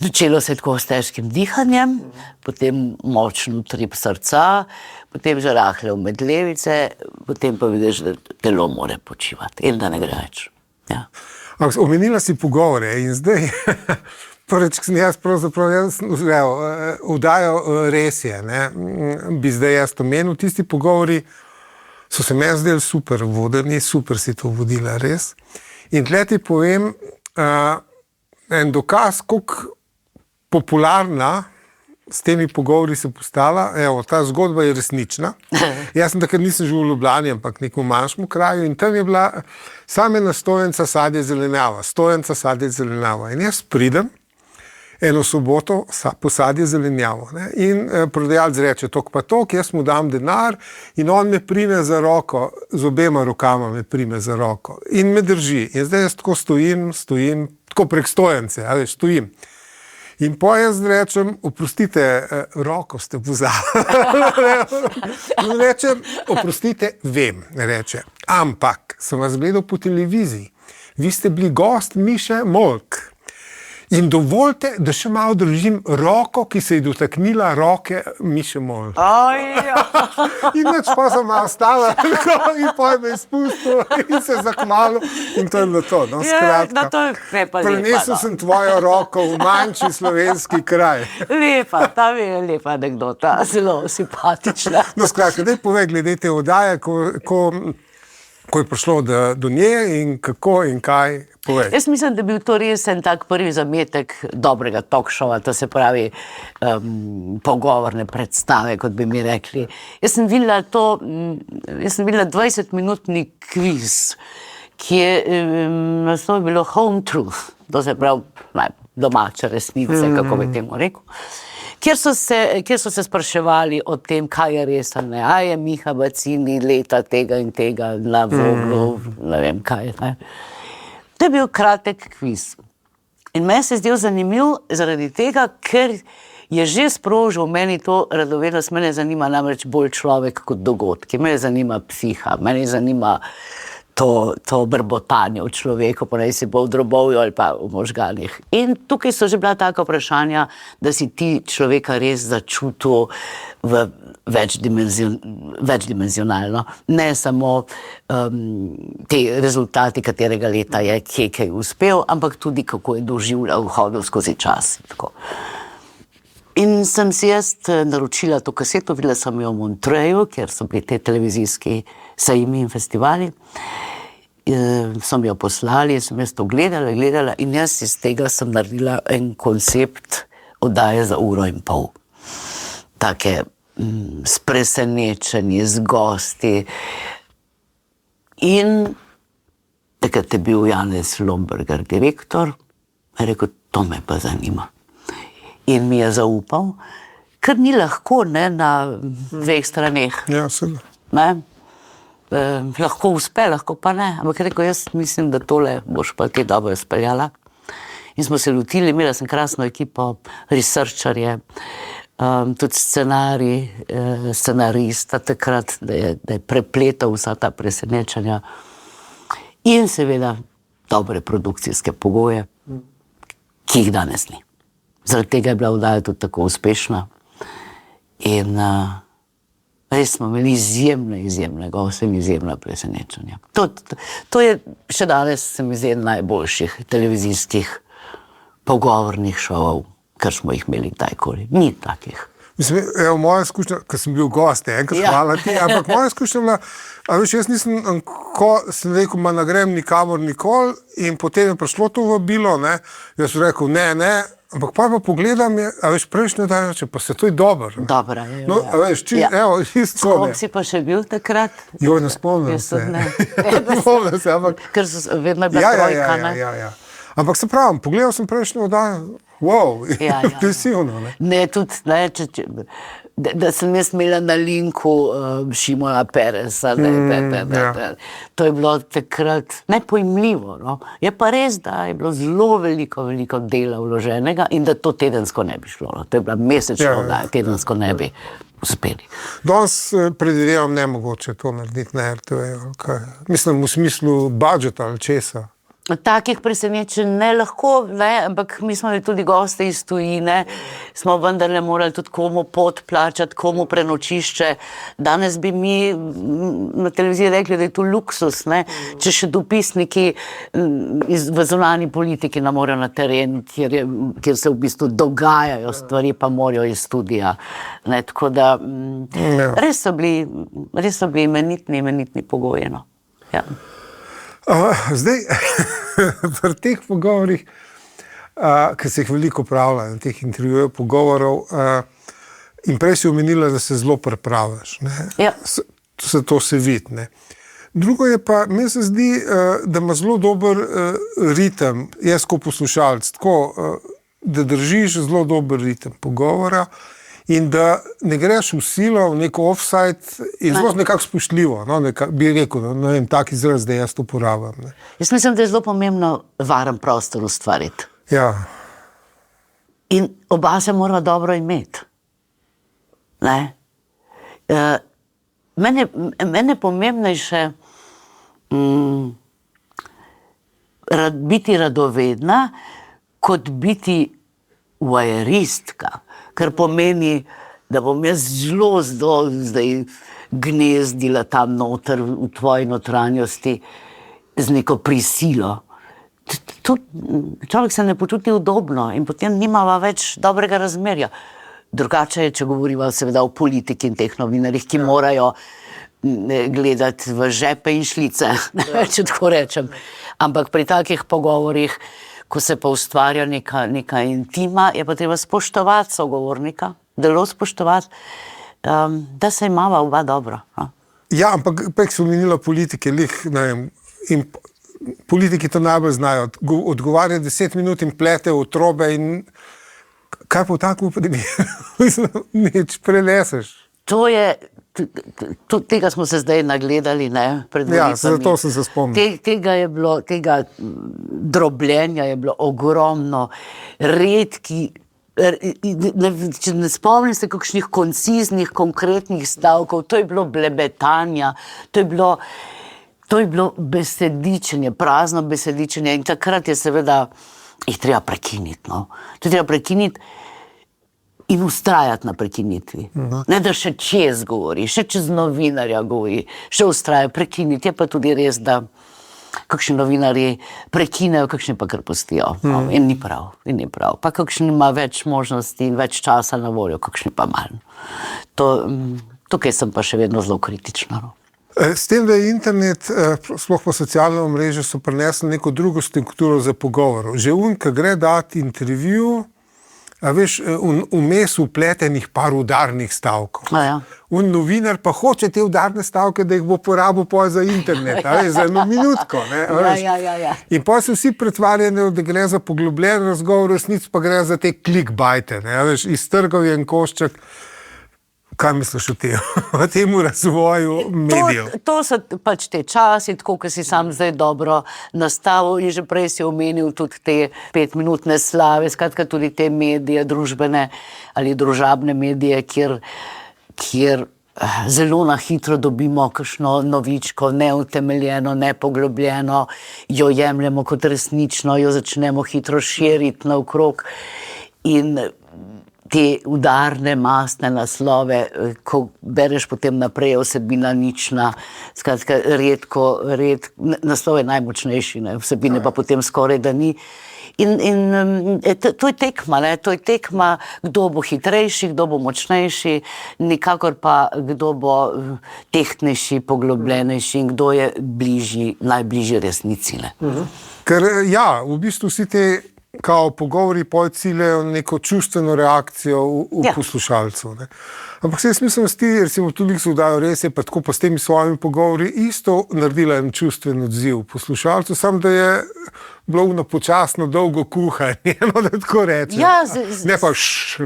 Začelo se je tako s težkim dihanjem, potem močen utrip srca, potem že rahle omedlevice, potem pa vidiš, da telo mora počivati in da ne gre več. Ja. Omenila si pogovore in zdaj, prvič, ko sem jaz vdajo res je, ne, bi zdaj jaz omenil, tisti pogovori so se meni zdeli super vodeni, super si to vodila, res. In tle ti povem, en dokaz, koliko popularna s temi pogovori se postala, evo, ta zgodba je resnična. Jaz sem takrat nisem živel v Ljubljani, ampak nekom manjšemu kraju in tam je bila samo ena stojenca sadje zelenjava, In jaz pridem eno soboto po sadje zelenjavo, ne, in prodajalec reče, tok pa tok, jaz mu dam denar in on me prime za roko, z obema rokama me prime za roko in me drži. In zdaj jaz tako stojim, tako prek stojence, stojim. In po jaz rečem, oprostite, roko ste pozabili. In rečem, oprostite, vem, reče. Ampak sem vas gledal po televiziji. Vi ste bili gost Miše Molk. In dovolite, da še malo držim roko, ki se je dotaknila roke Miše Molk. In nič pa sem malo stala in potem me izpustil in se zakmalil in to je bilo to. No, skratka, prenesel sem tvojo roko v manjši slovenski kraj. Lepa, ta je lepa anekdota, zelo simpatična. No, skratka, daj povej glede te oddaje, ko je prišlo do nje in kako in kaj, povej. Jaz mislim, da je bil to res en tak prvi zametek dobrega talk showa, to se pravi pogovorne predstave, kot bi mi rekli. Jaz sem videla 20-minutni kviz, ki je naslov bilo Home Truth, to se pravi domače resnice, kako bi temu rekel. Kjer so se spraševali o tem, kaj je res, ne, a je Miha Bacini leta tega in tega na Voglu, ne vem kaj. Ne. To je bil kratek kviz. In meni se je zdel zanimiv zaradi tega, ker je že sprožil meni to radovednost, mene zanima namreč bolj človek kot dogodki, mene zanima psiha, mene zanima to brbotanje v človeku, pa naj si bo v drobovju ali pa v možganih. In tukaj so že bila taka vprašanja, da si ti človeka res začutil v večdimenzionalno. Ne samo te rezultati, katerega leta je, kje kaj uspel, ampak tudi kako je doživljal, hodil skozi čas. Tako. In sem si jaz naročila to kaseto, videla sem jo v Montreju, kjer so bili te televizijski sejmi in festivali. So mi jo poslali, sem jaz to gledala in jaz iz tega sem naredila en koncept oddaje za 1,5 ure. Take s presenečenji, z gosti. In takrat je bil Janez Lombergar direktor, je rekel, to me pa zanima. In mi je zaupal, ker ni lahko, ne, na dveh straneh. Ja, seveda. Ne? Lahko uspe, lahko pa ne. Ampak rekel, jaz mislim, da tole boš pa ti dobro speljala. In smo se lotili, imela sem krasno ekipo, researcherje, tudi scenarista takrat, da je prepletal vsa ta presenečenja. In seveda dobre produkcijske pogoje, ki jih danes ni. Zaradi tega je bila oddaja tudi tako uspešna. In res smo imeli izjemne goste in izjemna presenečenja. To je še danes se mi zdi najboljših televizijskih pogovornih šovov, kar smo jih imeli kdajkoli. Ni takih. Mislim, evo, moja izkušnja, ko sem bil gost, enkrat hvala ti, ampak moja izkušnja bila, a veš, jaz nisem, ko sem rekel, ma ne grem nikamor nikoli in potem je prišlo to vabilo, ne, jaz sem rekel, ne, ampak pa pogledam, a veš, prejšnje dan reče, pa se to je dobro. Dobro, je. No, a veš, evo, isto ne. Kako si pa še bil takrat? Jo, ne spomnim se. Ne spomnim se, ampak. Ker so vedno bila trojka, ne? Ja. Ampak se pravim, pogledal sem prejšnjo oddajo, wow, impresivno, ne? Ne, tudi, ne, da sem jaz imela na linku Šimona Peresa, to je bilo takrat nepojmljivo, no. Je pa res, da je bilo zelo veliko dela vloženega in da to tedensko ne bi šlo, no. To je bila mesečna oddaja, tedensko ne bi uspeli. Danes predvidevam nemogoče to narediti na RTV, mislim v smislu budžeta ali česa. takih presenečenj ne lahko, ne, ampak mi smo tudi gosti iz tujine, smo vendarle morali tudi komu pot plačati, komu prenočišče. Danes bi mi na televiziji rekli, da je to luksus, ne, če še dopisniki v zunanji politiki ne morejo na teren, kjer se v bistvu dogajajo stvari, pa morajo iz studija. Ne, tako da res so bili imenitni pogoji. No. Ja. Zdaj, pri teh pogovorih, ki se jih veliko pravlja, na teh intervjujev, pogovorov, in prej si omenila, da se zelo pripraviš. Ja. To se vidi. Ne. Drugo je pa, meni se zdi, da ima zelo dober ritem, jaz kot poslušalec, tako, da držiš zelo dober ritem pogovora, in da ne greš v silo, v neko offside, in zelo nekako spoštljivo, no, bi rekel, no, vem, tak izraz, da jaz to uporabljam. Ne. Jaz mislim, da je zelo pomembno varen prostor ustvariti. Ja. In oba se mora dobro imeti. Ne? Mene je pomembnejše biti radovedna, kot biti voajeristka. Kar pomeni, da bom jaz zelo zdaj gnezdila tam noter v tvoji notranjosti z neko prisilo. Človek se ne počuti udobno in potem nimava več dobrega razmerja. Drugače je, če govoriva seveda o politiki in teh novinarjih, ki morajo gledati v žepe in šlice, če tako rečem. Ampak pri takih pogovorih, ko se pa ustvarja neka intima, je pa treba spoštovati sogovornika, zelo spoštovati, da se imava oba dobro. No? Ja, ampak pek so omenila politike, ne vem, in politiki to najbolj znajo, odgovarja 10 minut in plete v trobe in kaj pa v takem primeru nič preneseš. To je, tega smo se zdaj nagledali, ne, pred volitvami. Ja, zato sem se spomnil. Tega drobljenja je bilo ogromno, redki, če ne spomnim se kakšnih konciznih, konkretnih stavkov, to je bilo blebetanja, to je bilo besedičenje, prazno besedičenje in takrat je seveda jih treba prekiniti, no. To je treba prekiniti in ustrajati na prekinitvi. Ne, da še čez govori, še čez novinarja govori, še ustraja prekiniti. Je pa tudi res, da kakšni novinarji prekinejo, kakšni pa kar pustijo. In ni prav. Pa kakšni ima več možnosti in več časa na voljo, kakšni pa manj. Tukaj sem pa še vedno zelo kritična. No. S tem, da je internet, sploh pa socialne omrežje, so prinesli neko drugo strukturo za pogovor. Že ki gre dati intervju, a veš, vmes vpletenih par udarnih stavkov. Ja. Novinar pa hoče te udarne stavke, da jih bo porabil za internet, a veš, za eno minutko. Ne, Ja. In pa se vsi pretvarjajo, da gre za poglobljen razgovor, resnic pa gre za te clickbaite, ne, a veš, iztrgal je en košček. Kaj misliš o tem razvoju medijev? To so pač te časi, tako, ko si sam zdaj dobro nastavil in že prej si omenil tudi te 5-minutne slave, skratka tudi te medije, družbene ali družabne medije, kjer zelo na hitro dobimo kakšno novičko, neutemeljeno, nepoglobljeno, jo jemljemo kot resnično, jo začnemo hitro širiti naokrog in te udarne, mastne naslove, ko bereš potem naprej, vsebina nična, skratka, naslov je najmočnejši, ne, vsebine pa potem skoraj da ni. In to je tekma, ne, to je tekma, kdo bo hitrejši, kdo bo močnejši, nikakor pa kdo bo tehtnejši, poglobljenejši in kdo je najbližji resnici. Ne. Ker ja, v bistvu vsi te kao pogovori ciljajo neko čustveno reakcijo v poslušalcu. Ne. Ampak jaz mislim, da ti, recimo, tudi so dajo res, je pa tako pa s temi svojimi pogovori isto naredila en čustven odziv poslušalcu, samo da je bilo počasno dolgo kuhanje, no, da tako rečem. Ja, ne pa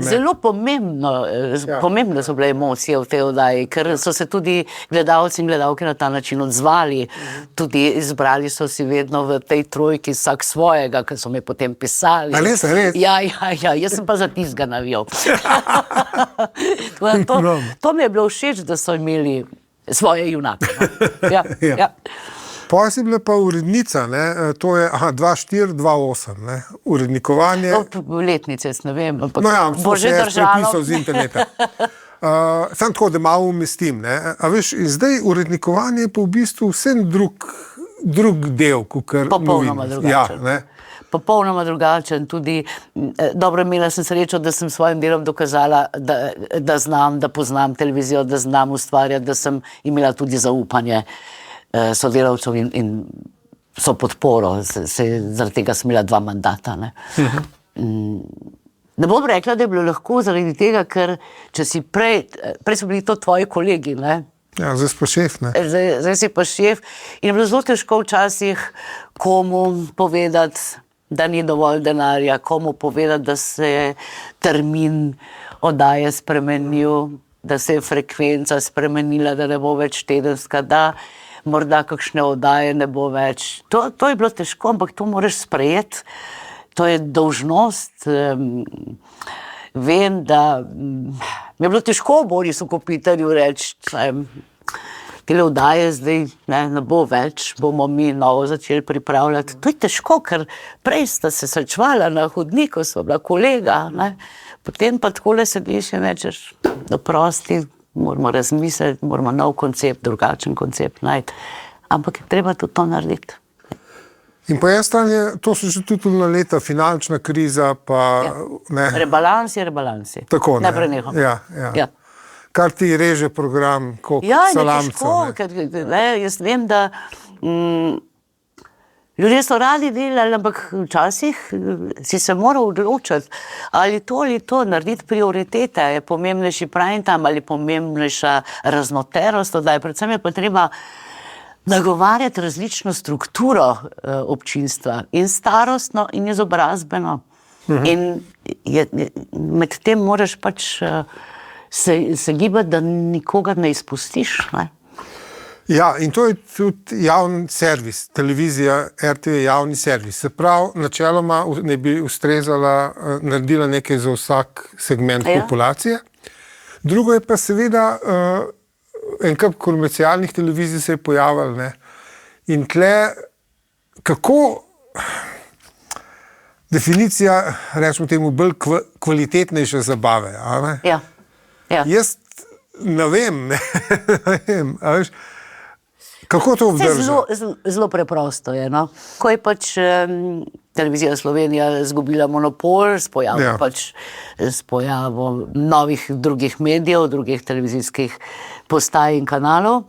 zelo pomembne so bile emocije v tej oddaji, ker so se tudi gledalci in gledalke na ta način odzvali. Tudi izbrali so si vedno v tej trojki vsak svojega, ker so me potem pisali. Res? Ja, jaz sem pa za tistega navijal. To mi je bilo všeč, da so imeli svoje junake. Ja. Potem si bila pa urednica, ne? To je 2-4-2-8, ne? Urednikovanje. Letnice, ne vem, ampak No ja, bo že držalo. prepisal z interneta. Sam tako, da malo umestim. Ne? A veš, in zdaj urednikovanje je pa v bistvu vsem drug del, kakor popolnoma drugačen. Ja, ne? Popolnoma drugačen. Tudi dobro, imela sem srečo, da sem s svojim delom dokazala, da znam, da poznam televizijo, da znam ustvarjati, da sem imela tudi zaupanje sodelavcev in so podporo. Zaradi tega sem imela 2 mandata. Ne? Ne bom rekla, da je bilo lahko zaradi tega, ker če si prej so bili to tvoji kolegi, ne? Ja, zdaj si pa šef, ne? Zdaj si pa šef in je bilo zelo težko včasih komu povedati, da ni dovolj denarja, komu povedati, da se je termin oddaje spremenil, da se je frekvenca spremenila, da ne bo več tedenska, da morda kakšne oddaje ne bo več. To je bilo težko, ampak to moraš sprejeti. To je dolžnost. Vem, da mi je bilo težko Borisu Kopitarju reči, tele oddaje zdaj ne bo več, bomo mi novo začeli pripravljati. To je težko, ker prej sta se srečevala na hodniku, sva bila kolega, ne? Potem pa takole sediš in rečeš, doprosti, moramo razmisliti, moramo nov koncept, drugačen koncept najti. Ampak je treba tudi to narediti. In po eni strani, to so že tudi leta, finančna kriza, pa ne. Rebalans je. Tako, ne. Ne preneham. Ja. Kar ti reže program, kot salamca. Ja, ker jaz vem, da ljudje so radi delali, ampak včasih si se moral odločiti, ali to, narediti prioritete, je pomembnejši prime time ali pomembnejša raznoterost, predvsem je pa treba nagovarjati različno strukturo občinstva, in starostno, in izobrazbeno. In med tem moraš pač se gibati, da nikogar ne izpustiš. Ne? Ja, in to je tudi javni servis, televizija, RTV je javni servis. Se pravi, načeloma ne bi ustrezala, naredila nekaj za vsak segment populacije. Drugo je pa seveda, en kup komercialnih televizij se je pojavil, ne? In tle, kako definicija, rečemo temu, bolj kvalitetnejše zabave, a ne? Ja. Jaz ne vem, a veš, kako to obdržati? Zelo preprosto je, no? Ko je pač televizija Slovenija izgubila monopol s pojavom novih drugih medijev, drugih televizijskih postaj in kanalov,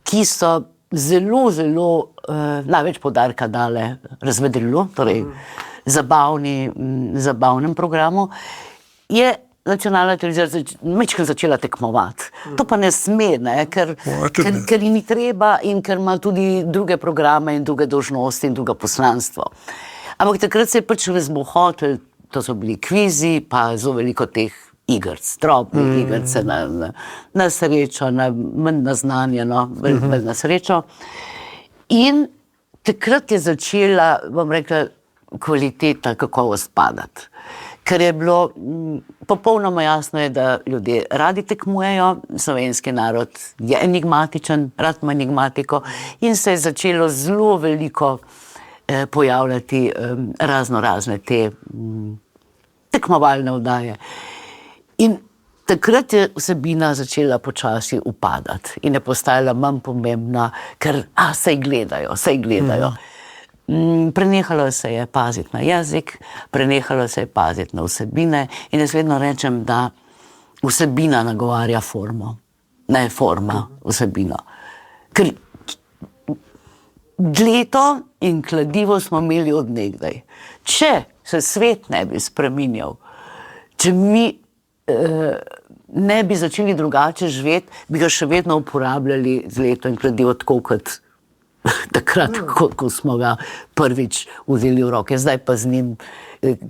ki so zelo največ poudarka dale razvedrilu, torej zabavnem programu, je nacionalna televizija majčkeno začela tekmovati. To pa ne sme, ne? Ker ji ni treba in ker ima tudi druge programe in druge dolžnosti in drugo poslanstvo. Ampak takrat se je pač razbohotil, to so bili kvizi, pa zelo veliko teh igrc, drobnih igrc, na srečo, manj na znanje, bolj na srečo. In takrat je začela, bom rekla, kvaliteta, kakovost padati. Ker je bilo popolnoma jasno, da ljudje radi tekmujejo, slovenski narod je enigmatičen, rad ima enigmatiko, in se je začelo zelo veliko pojavljati razne te tekmovalne oddaje. In takrat je vsebina začela počasi upadati in je postajala manj pomembna, ker saj gledajo. Prenehalo se je paziti na jezik, prenehalo se je paziti na vsebine in jaz vedno rečem, da vsebina nagovarja formo, ne forma vsebino. Ker dleto in kladivo smo imeli od nekdaj. Če se svet ne bi spreminjal, če mi ne bi začeli drugače živeti, bi ga še vedno uporabljali zleto in kladivo tako kot takrat, ko smo ga prvič vzeli v roke. Zdaj pa z njim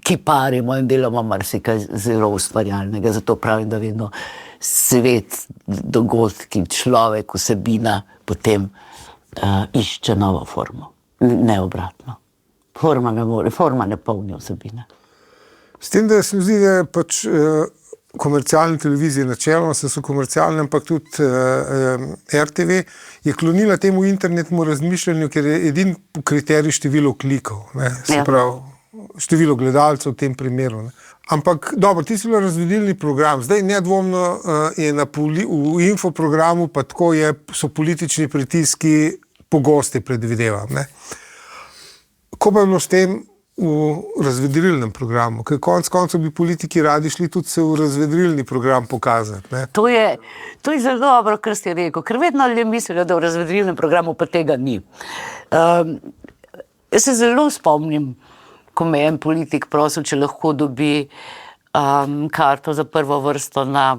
kiparimo in delamo marsikaj zelo ustvarjalnega. Zato pravim, da vedno svet, dogodki, človek, vsebina potem išče novo formo. Ne obratno. Forma ne polni vsebine. S tem, da se mi zdi, da je pač komercialne televizije načeloma, so komercialne, ampak tudi RTV, je klonila temu internetnemu razmišljanju, ker je edini kriterij število klikov, ne, se pravi, število gledalcev v tem primeru. Ne. Ampak, dobro, ti si bil razvedilni program, zdaj nedvomno je v infoprogramu, pa tako so politični pritiski pogosti, predvidevam. Ne. Ko pa je bilo s tem v razvedrilnem programu, ker konec koncev bi politiki radi šli tudi se v razvedrilni program pokazati. Ne? To je zelo dobro, kar ste rekel, ker vedno ljudje mislijo, da v razvedrilnem programu pa tega ni. Jaz se zelo spomnim, ko me en politik prosil, če lahko dobi karto za prvo vrsto na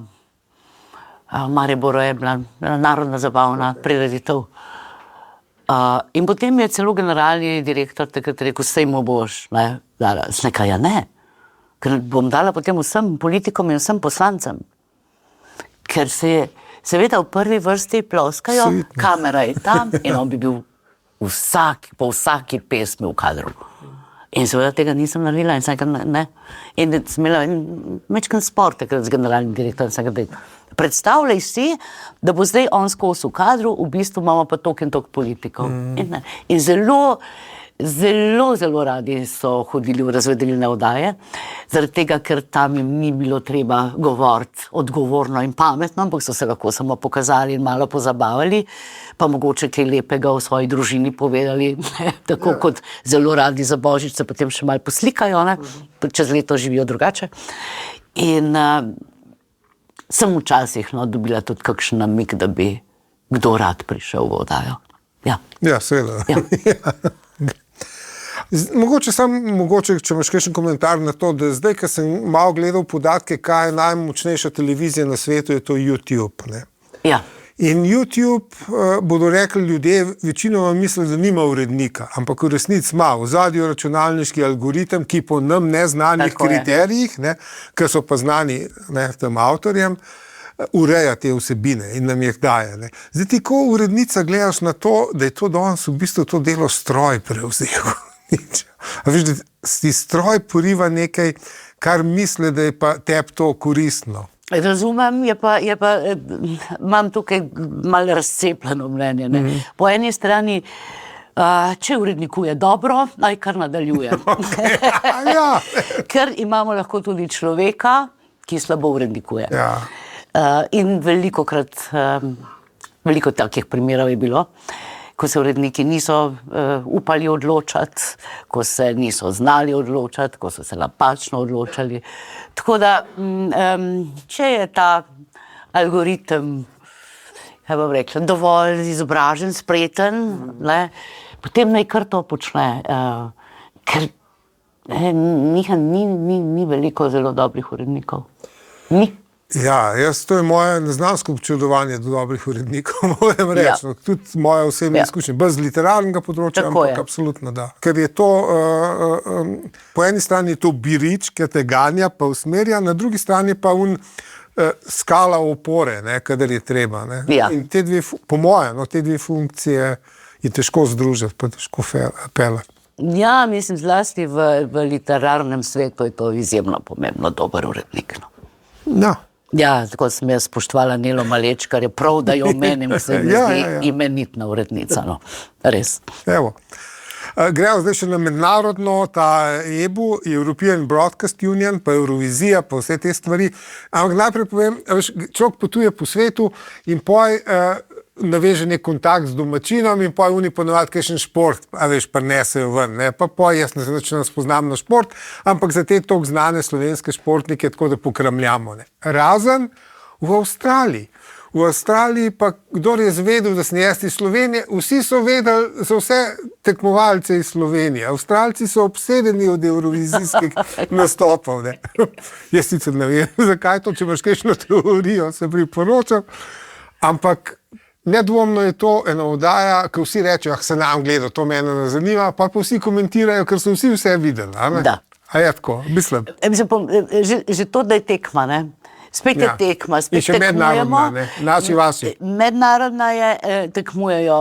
Mariboru je bila narodna zabavna prireditev. In potem je celo generalni direktor takrat rekel, sej mu boš, ne, dala. Sneka, ja ne, ker bom dala potem vsem politikom in vsem poslancem. Ker se je, seveda v prvi vrsti ploskajo, kamera je tam in on bi bil po vsaki pesmi v kadru. In seveda tega nisem naredila in sem ne. In sem imela mečken spor takrat z generalnim direktorjem, sem rekel, predstavljaj si, da bo zdaj on skozi v kadru, v bistvu imamo pa toliko in toliko politikov. In zelo, zelo, zelo radi so hodili v razvedrilne oddaje, zaradi tega, ker tam jim ni bilo treba govoriti odgovorno in pametno, ampak so se lahko samo pokazali in malo pozabavali, pa mogoče kaj lepega v svoji družini povedali, ne? Tako kot zelo radi za Božič se potem še malo poslikajo, ne? Čez leto živijo drugače. In sem včasih dobila tudi kakšen namig, da bi kdo rad prišel v oddajo. Ja, seveda. Ja. Mogoče, če imaš kakšen komentar na to, da zdaj, ko sem malo gledal podatke, kaj je najmočnejša televizija na svetu, je to YouTube. Ne? Ja. In YouTube, bodo rekli ljudje, večinoma misli, da nima urednika, ampak v resnici ima v zadju računalniški algoritem, ki po nam neznanih kriterijih, ne, ki so pa znani tem avtorjem, ureja te vsebine in nam jih daje. Ne. Zdaj ti, ko urednica gledaš na to, da je to danes v bistvu to delo stroj prevzel. A veš, da si stroj poriva nekaj, kar misli, da je pa tebi to koristno. Razumem, je pa imam tukaj malo razcepljeno mnenje. Ne? Po eni strani, če urednikuje dobro, naj kar nadaljuje. Ker imamo lahko tudi človeka, ki slabo urednikuje. Ja. In veliko takih primerov je bilo, ko se uredniki niso upali odločati, ko se niso znali odločati, ko so se napačno odločali. Tako da, če je ta algoritem, kaj bom rekla, dovolj izobražen, spreten, ne, potem naj kar to počne. Ker ni veliko zelo dobrih urednikov. Ni. Ja, to je moje neznansko občudovanje do dobrih urednikov, moram reči. Ja. Tudi moja osebna izkušnja, brez literarnega področja, ampak absolutno da. Ker je to, po eni strani je to birič, ki te ganja, pa usmerja, na drugi strani pa skala opore, ne, kadar je treba. Ne. Ja. In te dve, po moje, te dve funkcije je težko združiti, pa težko pelati. Ja, mislim, zlasti v literarnem svetu je to izjemno pomembno, dober urednik. No. Ja. Ja, tako sem jaz spoštovala Nelo Malečkar, je prav, da jo omenim, se mi zdi imenitna urednica, no, res. Evo. Grejo zdaj še na mednarodno, ta EBU, European Broadcast Union, pa Eurovizija, pa vse te stvari. Ampak najprej povem, človek potuje po svetu in poj naveže nek kontakt z domačinom in poj oni ponovadi kakšen šport, prinesejo ven, ne, pa poj jaz ne spoznam na šport, ampak za te toliko znane slovenske športnike tako da pokramljamo, ne. Razen v Avstraliji. V Avstraliji pa, kdor je zvedel, da sem jaz iz Slovenije, vsi so vedeli za vse tekmovalce iz Slovenije. Avstralci so obsedeni od eurovizijskih nastopov, ne. Jaz sicer ne vem, zakaj to, če imaš kakšno teorijo, se priporočam, ampak nedvomno je to ena oddaja, ko vsi rečejo, se nam gleda, to mene ne zanima, pa vsi komentirajo, ker so vsi vse videli. Da. A je tako, mislim. Že to, da je tekma, ne? Spet je tekma, spet tekmujemo. In še mednarodna, ne? Naši vasi. Mednarodna je, tekmujejo,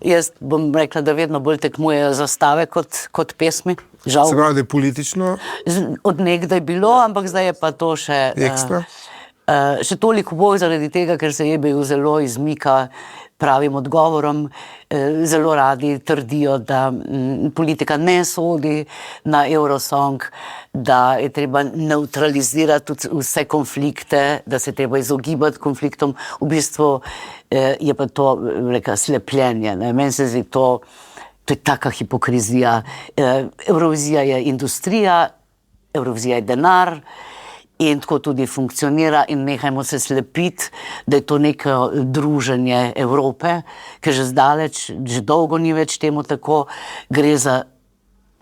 jaz bom rekla, da vedno bolj tekmujejo zastave kot pesmi. Žal. Se pravi, da je politično Od nekdaj bilo, ampak zdaj je pa to še... ekstra? Še toliko bolj zaradi tega, ker se EBU zelo izmika pravim odgovorom. Zelo radi trdijo, da politika ne sodi na Eurosong, da je treba neutralizirati vse konflikte, da se je treba izogibati konfliktom. V bistvu je pa to slepljenje. Meni se zdi to je taka hipokrizija. Evrovizija je industrija, Evrovizija je denar, in tako tudi funkcionira in nehajmo se slepiti, da je to neko druženje Evrope, ker že zdaleč, že dolgo ni več temu tako, gre za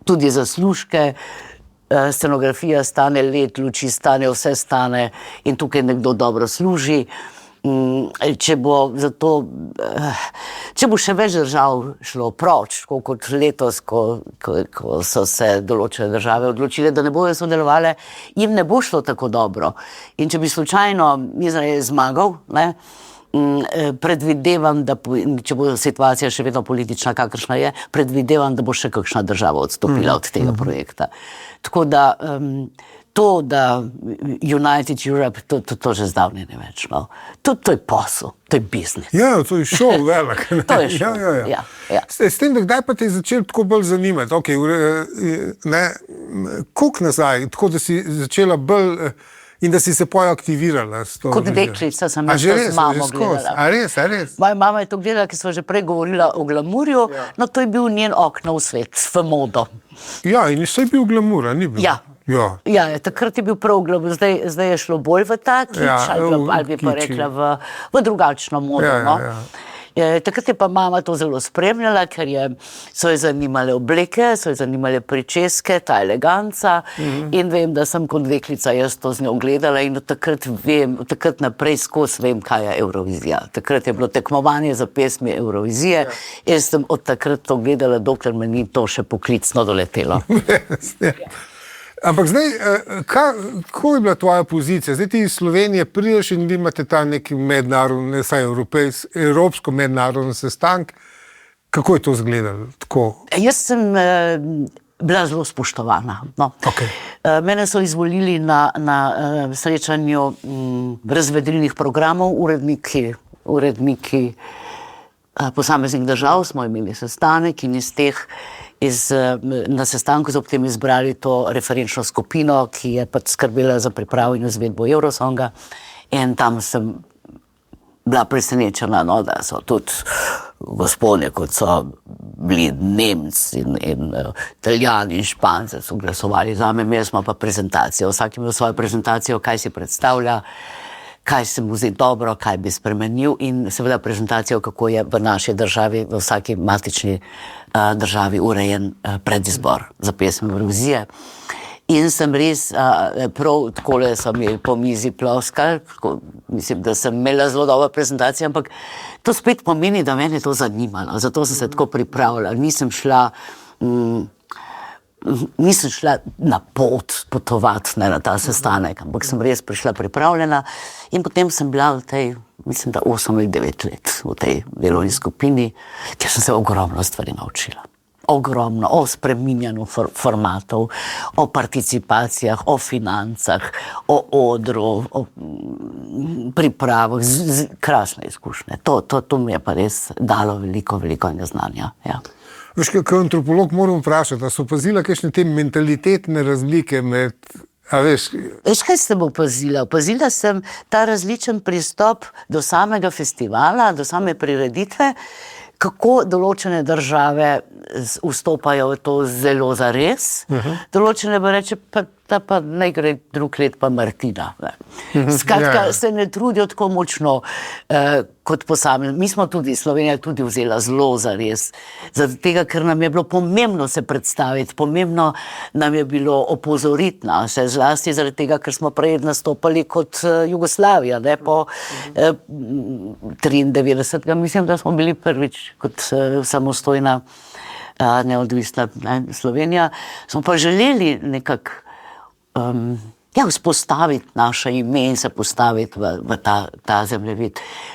tudi zaslužke, scenografija stane let, luči stane, vse stane in tukaj nekdo dobro služi. Če bo še več držav šlo proč, kot letos, ko so se določene države odločile, da ne bojo sodelovali, jim ne bo šlo tako dobro. In če bi slučajno Izrael zmagal, predvidevam, da če bo situacija še vedno politična, kakršna je, predvidevam, da bo še kakšna država odstopila od tega projekta. Tako da to, da United Europe, to že zdavnaj ne več. No. To je posel, to je biznis. Ja, to je šov velik. To je šov, ja. S tem, da kdaj pa te je začel tako bolj zanimati? Koliko nazaj, tako da si začela bolj in da si se pojo aktivirala? Kot deklica sem jaz to z mamo gledala. A res? Moja mama je to gledala, ki smo že prej govorila o glamurju, no to je bil njen okno v svet, v modo. Ja, in vse je bil glamur, ni bil? Ja, takrat je bil prav glamur, zdaj je šlo bolj v ta kič, ali bi pa rekla v drugačno modo. Takrat je pa mama to zelo spremljala, ker so jo zanimale obleke, so jo zanimale pričeske, ta eleganca in vem, da sem kot deklica jaz to z njo gledala in od takrat naprej skozi vem, kaj je Eurovizija. Takrat je bilo tekmovanje za pesmi Eurovizije, jaz sem od takrat to gledala, dokler me ni to še poklicno doletelo. Ampak zdaj, kako je bila tvoja pozicija? Zdaj ti iz Slovenije prideš in vi imate ta neki mednarodni, saj evropsko mednarodni sestank. Kako je to izgledalo? Jaz sem bila zelo spoštovana. No. Mene so izvolili na srečanju razvedrilnih programov, uredniki posameznih držav, smo imeli sestanek in na sestanku so potem izbrali to referenčno skupino, ki je pač skrbela za pripravo in izvedbo Eurosonga in tam sem bila presenečena, da so tudi gospodje, kot so bili Nemci in Italijani in Španci so glasovali zame, imeli smo pa prezentacijo, vsak imel svojo prezentacijo, kaj si predstavlja, kaj se mu zdi dobro, kaj bi spremenil in seveda prezentacijo, kako je v naši državi, v vsaki matični državi urejen predizbor za pesmi Evrovizije. In sem res, prav takole so mi po mizi ploskali, mislim, da sem imela zelo dobro prezentacijo, ampak to spet pomeni, da mene to zanimalo, zato sem se tako pripravila, nisem šla na potovati na ta sestanek, ampak sem res prišla pripravljena in potem sem bila v tej, mislim, da 8 ali 9 let v tej delovni skupini, kjer sem se ogromno stvari naučila. Ogromno, o spreminjanju formatov, o participacijah, o financah, o odru, o pripravah, krasne izkušnje. To mi je pa res dalo veliko znanja, ja. Veš, kot antropolog moram vprašati, da so opazila kakšne te mentalitetne razlike med, veš, kaj sem opazila? Opazila sem ta različen pristop do samega festivala, do same prireditve, kako določene države vstopajo v to zelo zares, določene pa reče, pa naj gre drug let pa Martina. Skratka, se ne trudijo tako močno kot posamezni. Mi smo tudi, Slovenija tudi vzela zelo zares, zato tega, ker nam je bilo pomembno se predstaviti, pomembno nam je bilo opozoriti nas, zlasti zaradi tega, ker smo prej nastopali kot Jugoslavija, po 93. Mislim, da smo bili prvič kot samostojna neodvisna Slovenija, smo pa želeli nekako vzpostaviti naše ime in se postaviti v ta zemljevid.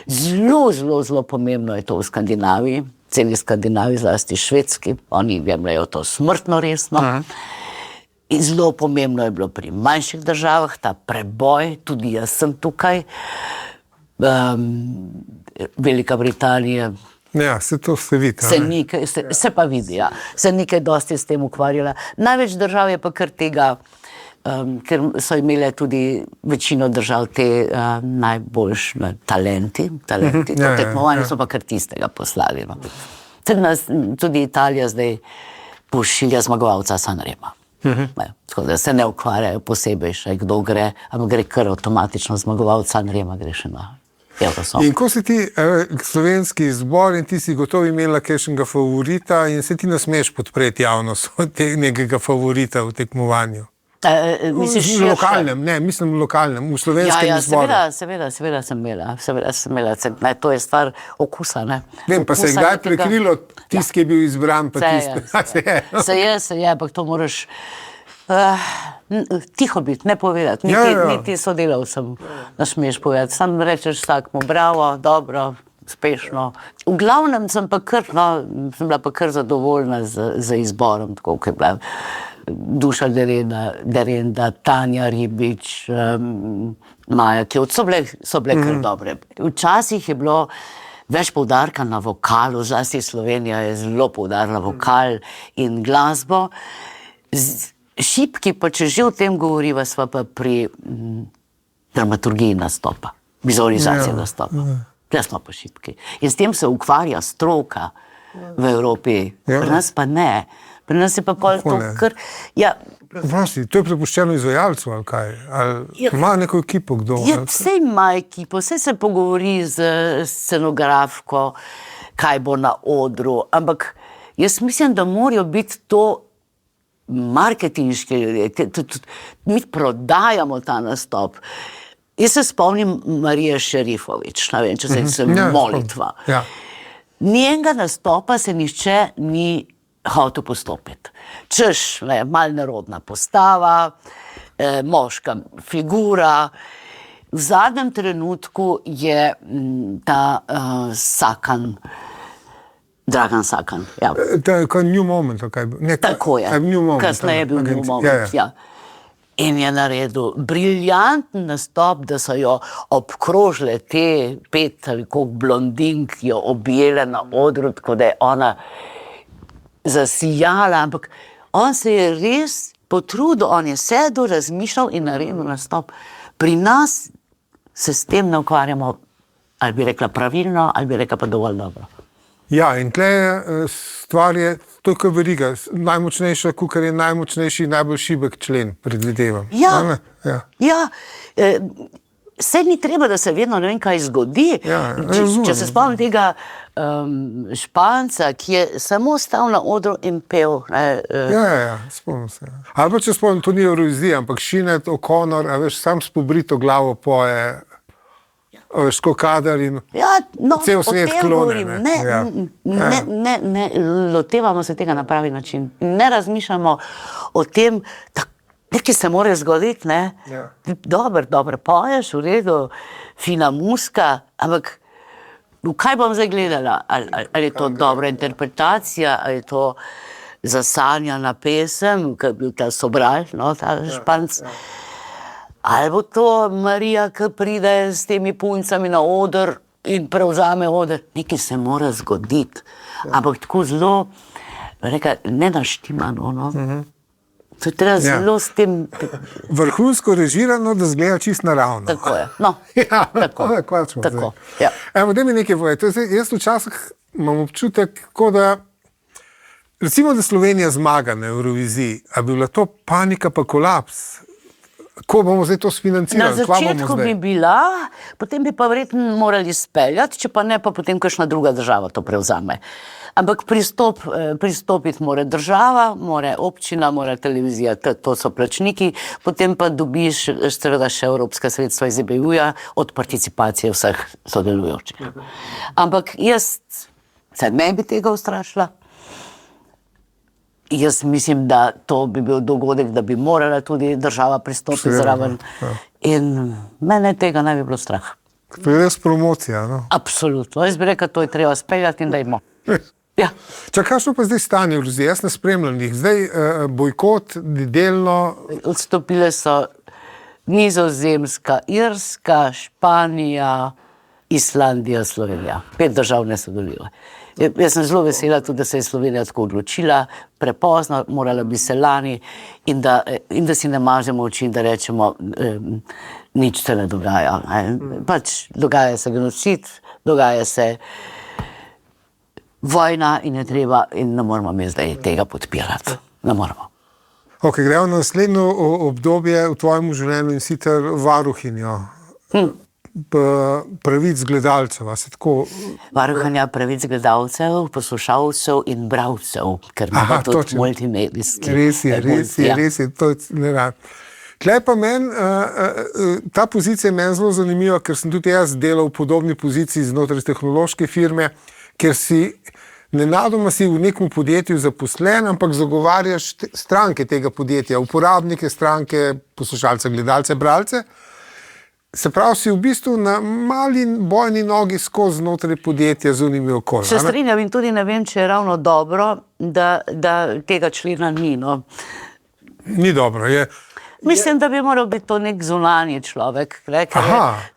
Zelo pomembno je to v Skandinaviji, celi Skandinaviji, zlasti Švedski, oni jemljajo to smrtno resno. In zelo pomembno je bilo pri manjših državah ta preboj, tudi jaz sem tukaj, Velika Britanija. Ja, se to se vidi. Se pa vidi, ja. Se nekaj dosti s tem ukvarjala. Največ držav je pa kar tega, ker so imele tudi večino držav te najboljše talenti, to tekmovanje so pa kar tistega poslali. No. Tudi Italija zdaj pošilja zmagovalca Sanrema. Tako da se ne ukvarjajo posebej še kdo gre, ampak gre kar avtomatično zmagovalca Sanrema, gre še na Eurosong. In ko si ti slovenski zbor in ti si gotovo imela kakšnega favorita in se ti ne smeš podpreti javnost nekega favorita v tekmovanju? Misliš lokalnem, ne, mislim lokalnem, v slovenskem zboru. Seveda sem imela. To je stvar okusa, ne. Vem, pa se je kdaj prekrilo tisti, ki je bil izbran, pa tisti. Se je, ampak to moraš tiho biti, ne povedati, niti sodelavcem ne smeš povedati. Sam rečeš vsakmu, bravo, dobro, uspešno. V glavnem sem bila pa kar zadovoljna z izborom, tako kot je bila Duša Derenda, Tanja Ribič, Maja Kjevc, so bile kar dobre. Včasih je bilo več poudarka na vokalu, zlasti Slovenija je zelo poudarila vokal in glasbo. Šibki, pa če že o tem govoriva, sva pa pri dramaturgiji nastopa, vizualizaciji nastopa. Tle smo pa šibki. In s tem se ukvarja stroka v Evropi, pri nas pa ne. Pri nas je pa pol to kar... To je prepuščeno izvajalcu ali kaj? Ali ima neko ekipo kdo? Vse ima ekipo, vse se pogovori z scenografko, kaj bo na odru, ampak jaz mislim, da morajo biti to marketinški ljudje, mi prodajamo ta nastop. Jaz se spomnim Marije Šerifović, ne vem, če se molitva. Njenega nastopa se nihče ni hotel postopiti. Češ, malo nerodna postava, moška figura. V zadnjem trenutku je ta Sakan, Dragan Sakan. New Moment. Tako je, kasneje je bil New Moment. In je naredil briljanten nastop, da so jo obkrožile te 5 ali koliko blondink, jo objele na odru, tako da je ona zasijala, ampak on se je res potrudil, on je sedel, razmišljal in naredil nastop. Pri nas se s tem ne ukvarjamo, ali bi rekla pravilno, ali bi rekla pa dovolj dobro. Ja, in tle stvar je, to je kot veriga, najmočnejša, kukar je najmočnejši, najbolj šibek člen, predvidevam. Saj ni treba, da se vedno ne vem, kaj zgodi. Če se spomnim tega Španca, ki je samo stal na odru in pel. Spomnim se. Ali pa če spomnim, to ni Eurovizija, ampak Sinead O'Connor, a veš, sam s pobrito glavo poje, veš, kadar in cel svet klone. Ne, lotevamo se tega na pravi način. Ne razmišljamo o tem, nekaj se mora zgoditi, ne? Dobro poješ, v redu, fina muska, ampak v kaj bom zdaj gledala? Ali je to dobra interpretacija, ali je to zasanjana pesem, ki je bil ta Sobral, ta Španc? Ali bo to Marija, ki pride s temi puncami na oder in prevzame oder? Nekaj se mora zgoditi, ampak tako zelo, ne naštimano, To je treba zelo s tem... Vrhunsko režirano, da zgleda čisto naravno. Tako je. Tako. Evo, da mi nekaj povedati. Jaz včasih imam občutek, da recimo, da Slovenija zmaga na Euroviziji, a bi bila to panika pa kolaps? Ko bomo zdaj to sfinancirali? Na začetku bi bila, potem bi pa verjetno morali speljati, če pa ne, pa potem kakšna druga država to prevzame. Ampak pristopiti mora država, mora občina, mora televizija, to so plačniki, potem pa dobiš seveda še evropska sredstva iz EBU-ja od participacije vseh sodelujočih. Ampak jaz se ne bi tega ustrašila. Jaz mislim, da to bi bil dogodek, da bi morala tudi država pristopiti zraven. In mene tega ne bi bilo strah. To je res promocija, no? Absolutno. Jaz bi rekla, to je treba speljati in dajmo. Ja. Kakšno pa zdaj stanje v Gruziji? Jaz ne spremljam njih. Zdaj bojkot, delno... Odstopile so Nizozemska, Irska, Španija, Islandija, Slovenija. 5 držav ne sodeluje. Jaz sem zelo vesela tudi, da se je Slovenija tako odločila, prepozno, morala bi se lani in da si ne mažemo oči in da rečemo, nič se ne dogaja. Pač dogaja se genocid, dogaja se vojna in je treba in ne moramo mi zdaj tega podpirati. Ne moramo. Ok, gremo na naslednjo obdobje v tvojem življenju in sicer varuhinjo. Pravic gledalcev, a se tako... Varuhanja pravic gledalcev, poslušalcev in bralcev, ker ima tudi multimedijski. Res je, to ne rad. Tlej pa ta pozicija je meni zelo zanimiva, ker sem tudi jaz delal v podobni poziciji znotraj tehnološke firme, ker nenadoma si v nekem podjetju zaposlen, ampak zagovarjaš stranke tega podjetja, uporabnike, stranke, poslušalce, gledalce, bralce. Se pravi, si v bistvu na mali bojni nogi skozi znotraj podjetja z unimi okolji. Se strinjam in tudi ne vem, če je ravno dobro, da tega člena ni. No. Ni dobro, je... Mislim, da bi moral biti to nek zunanji človek,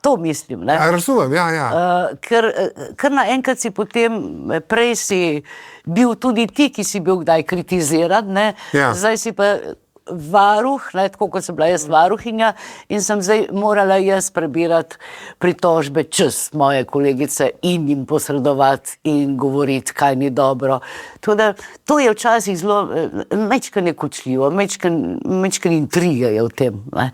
to mislim. Ne? Razumem, ja. Ker naenkrat si potem, prej si bil tudi ti, ki si bil kdaj kritiziran, ne? Ja. Zdaj si pa varuh, ne, tako kot sem bila jaz varuhinja in sem zdaj morala jaz prebirati pritožbe čez moje kolegice in jim posredovati in govoriti, kaj ni dobro. Tudi, to je včasih zelo, mečkanje kočljivo, mečkanje intrige je v tem, ne,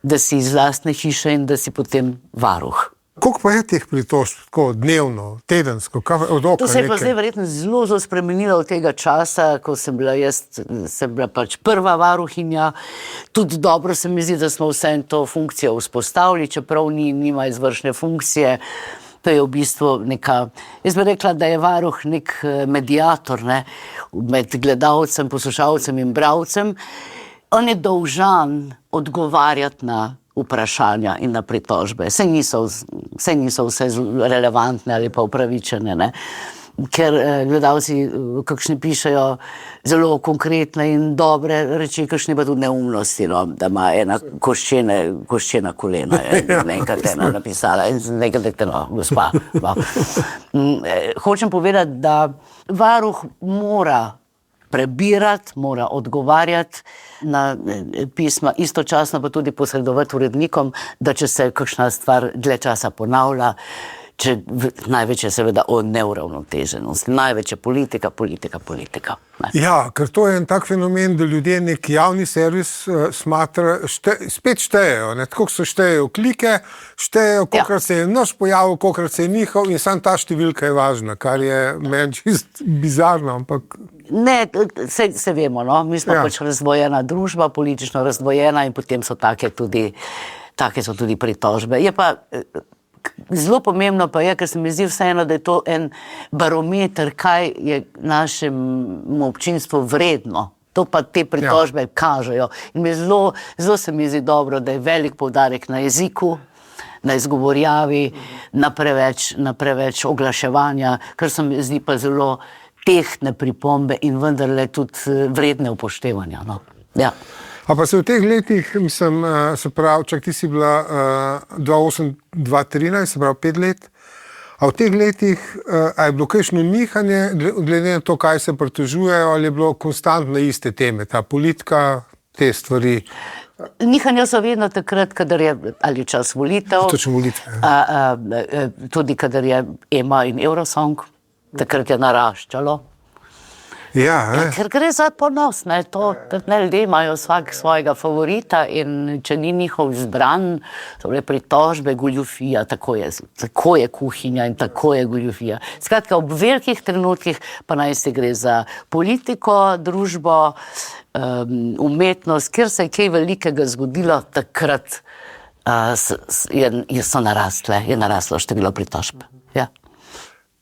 da si iz lastne hiše in da si potem varuh. Koliko pa je teh pritožb, tako dnevno, tedensko, od oka? To se je pa zdaj verjetno zelo spremenilo od tega časa, ko sem bila pač prva varuhinja. Tudi dobro se mi zdi, da smo vsem to funkcijo vzpostavili, čeprav nima izvršne funkcije. To je v bistvu neka, jaz bi rekla, da je varuh nek mediator, ne, med gledalcem, poslušalcem in bralcem. On je dolžan odgovarjati na vprašanja in na pritožbe. Saj niso vse relevantne ali pa upravičene, ne? Ker gledalci kakšni pišejo zelo konkretne in dobre reči, kakšni pa tudi neumnosti, no? Da ima ena koščena kolena, je nekaj ena napisala in nekaj gospa. No. Hočem povedati, da varuh mora prebirati, mora odgovarjati na pisma, istočasno pa tudi posredovati urednikom, da če se kakšna stvar dlje časa ponavlja, največ je seveda o neuravnoteženosti, največ je politika. Ne. Ja, ker to je en tak fenomen, da ljudje nek javni servis smatra, spet štejejo, ne, tako se štejejo klike, štejejo, kolikrat se je naš pojavil, kolikrat se je njihov in samo ta številka je važna, kar je meni čist bizarno, ampak... Ne, se vemo, no, mi smo pač razdvojena družba, politično razdvojena in potem so take so tudi pritožbe. Je pa zelo pomembno pa je, ker se mi zdi vseeno, da je to en barometer, kaj je našemu občinstvu vredno. To pa te pritožbe kažejo. In zelo se mi zdi dobro, da je velik poudarek na jeziku, na izgovorjavi, na preveč oglaševanja, kar se mi zdi pa zelo tehtne pripombe in vendarle tudi vredne upoštevanja. No. Ja. A pa se v teh letih, mislim, se pravi, čak ti si bila 2008-2013, se pravi 5 let, a v teh letih a je bilo kakšno nihanje, glede na to, kaj se pritožujejo, ali je bilo konstantno iste teme, ta politika, te stvari? Nihanja so vedno takrat, kadar je ali čas volitev, tudi kadar je EMA in Eurosong, takrat je naraščalo. Ja, ker gre za ponos, ne, ljudje imajo vsak svojega favorita in če ni njihov izbran, so bile pritožbe, goljufija, tako je kuhinja in tako je goljufija. Skratka, ob velikih trenutkih pa naj se gre za politiko, družbo, umetnost, kjer se je kaj velikega zgodilo, takrat je naraslo število pritožb. Ja.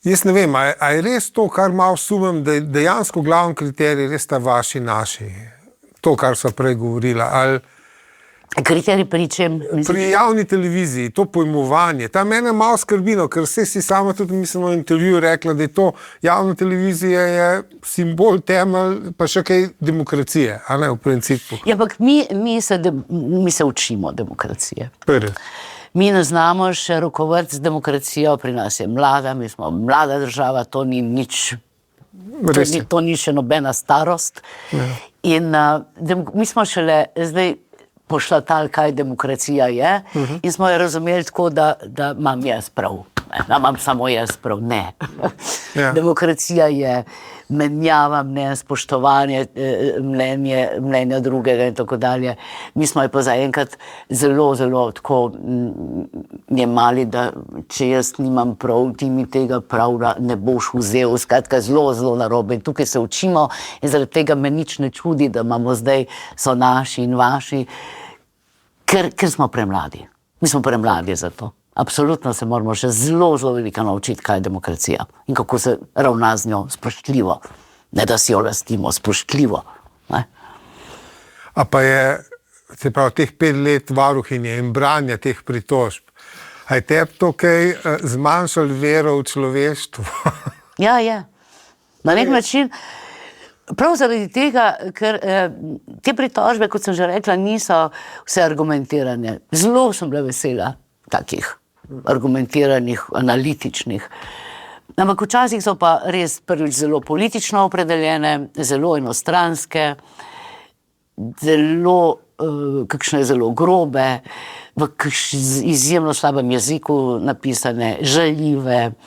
Jaz ne vem, a je res to, kar malo sumem, da je dejansko glavni kriterij res ta vaši, naši, to, kar so prej govorila, ali Kriterij pri čem? Pri javni televiziji, to pojmovanje, ta mene malo skrbino, ker vse si sama tudi mislim v intervjuju rekla, da je to javna televizija je simbol, temelj, pa še kaj demokracije, a ne v principu. Ja, ampak mi se učimo demokracije. Prvi. Mi ne znamo še rokovati z demokracijo, pri nas je mlada, mi smo mlada država, to ni nič, to ni še nobena starost. Ja. In mi smo šele zdaj pošlatali, kaj demokracija je, in smo jo razumeli tako, da imam jaz prav. Da imam samo jaz prav. Ne. Ja. Demokracija je menjava mnenja, spoštovanje mnenja drugega in tako dalje. Mi smo jo pa zaenkrat zelo, zelo tako jemali, da če jaz nimam prav, ti mi tega prav ne boš vzel. Skratka, zelo, zelo narobe. In tukaj se učimo in zaradi tega me nič ne čudi, da imamo zdaj so naši in vaši, ker smo premladi. Mi smo premladi za to. Absolutno se moramo še zelo, zelo veliko naučiti, kaj je demokracija in kako se ravna z njo spoštljivo. Ne, da si jo lastimo, spoštljivo. Ne? A pa je, se pravi, teh 5 let varuhinje in branja teh pritožb, a je tebi to kaj zmanjšalo vero v človeštvo? Ja, je. Na nek način, prav zaradi tega, ker te pritožbe, kot sem že rekla, niso vse argumentirane. Zelo sem bila vesela takih argumentiranih, analitičnih. Ampak včasih so pa res prvič zelo politično opredeljene, zelo enostranske, zelo, kakšne zelo grobe, v izjemno slabem jeziku napisane, žaljive.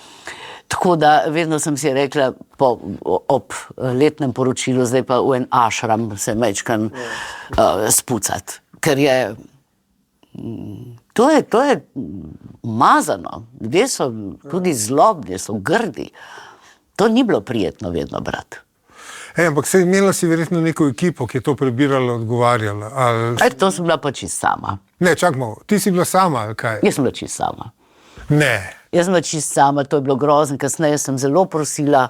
Tako da vedno sem si rekla ob letnem poročilu, zdaj pa v en ašram se mečkam spucati, ker je to je umazano. Ljudje so tudi zlobni, so grdi. To ni bilo prijetno vedno brati. Ampak imela si verjetno neko ekipo, ki je to prebirala, odgovarjala. To sem bila pa čisto sama. Ne, čak malo. Ti si bila sama, ali kaj? Jaz sem bila čisto sama. Ne. Jaz sem bila čisto sama, to je bilo grozno. Kasneje sem zelo prosila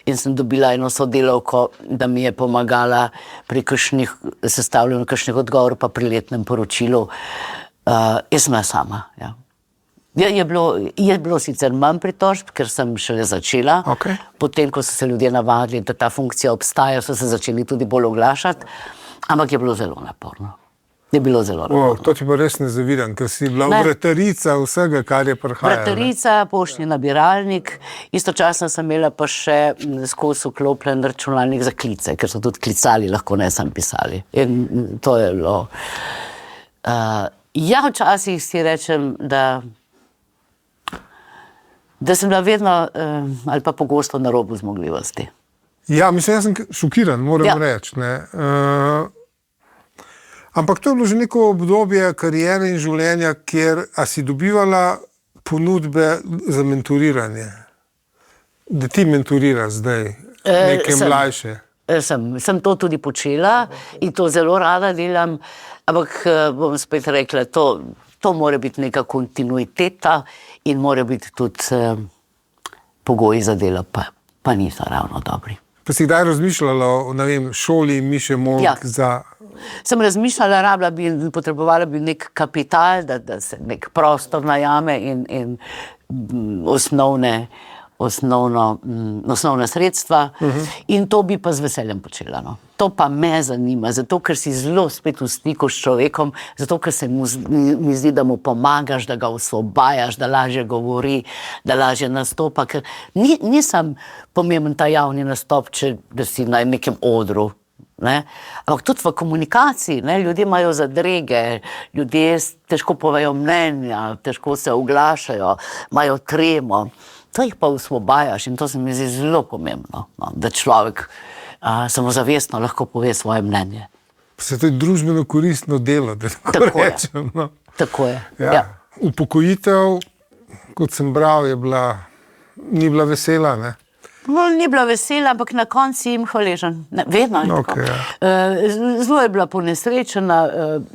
in sem dobila eno sodelavko, da mi je pomagala pri sestavljanju kakšnih odgovorov, pa pri letnem poročilu. Jaz sem bila sama, ja. Je bilo sicer manj pritožb, ker sem šele začela. Okay. Potem, ko so se ljudje navadili, da ta funkcija obstaja, so se začeli tudi bolj oglašati, ampak je bilo zelo naporno. Je bilo zelo naporno. To ti pa res ne zavidam, ker si bila vratarica vsega, kar je prihajalo. Vratarica, poštni nabiralnik, istočasno sem imela pa še skozi vklopljen računalnik za klice, ker so tudi klicali, lahko ne sam pisali. In to je bilo... Ja, včasih si rečem, da sem bila vedno ali pa pogosto na robu zmogljivosti. Ja, mislim, jaz sem šokiran, moram reči. Ampak to je bilo že neko obdobje karijere in življenja, kjer si dobivala ponudbe za mentoriranje. Da ti mentoriraš zdaj neke mlajše. Sem to tudi počela in to zelo rada delam, ampak bom spet rekla, to mora biti neka kontinuiteta in mora biti tudi pogoji za delo, pa niso ravno dobri. Pa si kdaj razmišljala o, ne vem, šoli Miše Molk za... Sem razmišljala, potrebovala bi nek kapital, da se nek prostor najame in osnovna sredstva in to bi pa z veseljem počela. No. To pa me zanima, zato ker si zelo spet v stiku s človekom, zato ker se mi zdi, da mu pomagaš, da ga osvobajaš, da lažje govori, da lažje nastopa, ker ni sam pomemben ta javni nastop, da si na nekem odru. Ne? Ampak tudi v komunikaciji, ne? Ljudje imajo zadrege, ljudje težko povejo mnenja, težko se oglašajo, imajo tremo. To jih pa osvobajaš in to se mi zdi zelo pomembno, no? Da človek samozavestno lahko pove svoje mnenje. Se to je družbeno koristno delo, da tako rečem. No? Tako je. Ja. Upokojitev, kot sem bral, ni bila vesela, ne? Ni bila vesela, ampak na koncu jim hvaležen. Vedno je tako. Zelo je bila ponesrečena.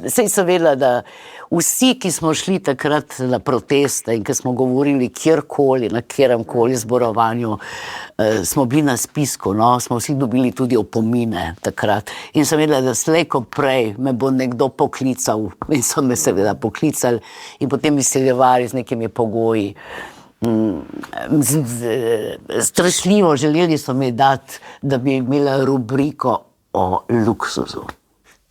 Sej sem vedela, da vsi, ki smo šli takrat na proteste in ki smo govorili kjerkoli, na kjeremkoli zborovanju, smo bili na spisku, no? Smo vsi dobili tudi opomine takrat. In sem vedela, da slej ko prej me bo nekdo poklical. In so me seveda poklicali in potem izsiljevali z nekimi pogoji. Strašljivo želeli so mi dati, da bi imela rubriko o luksuzu.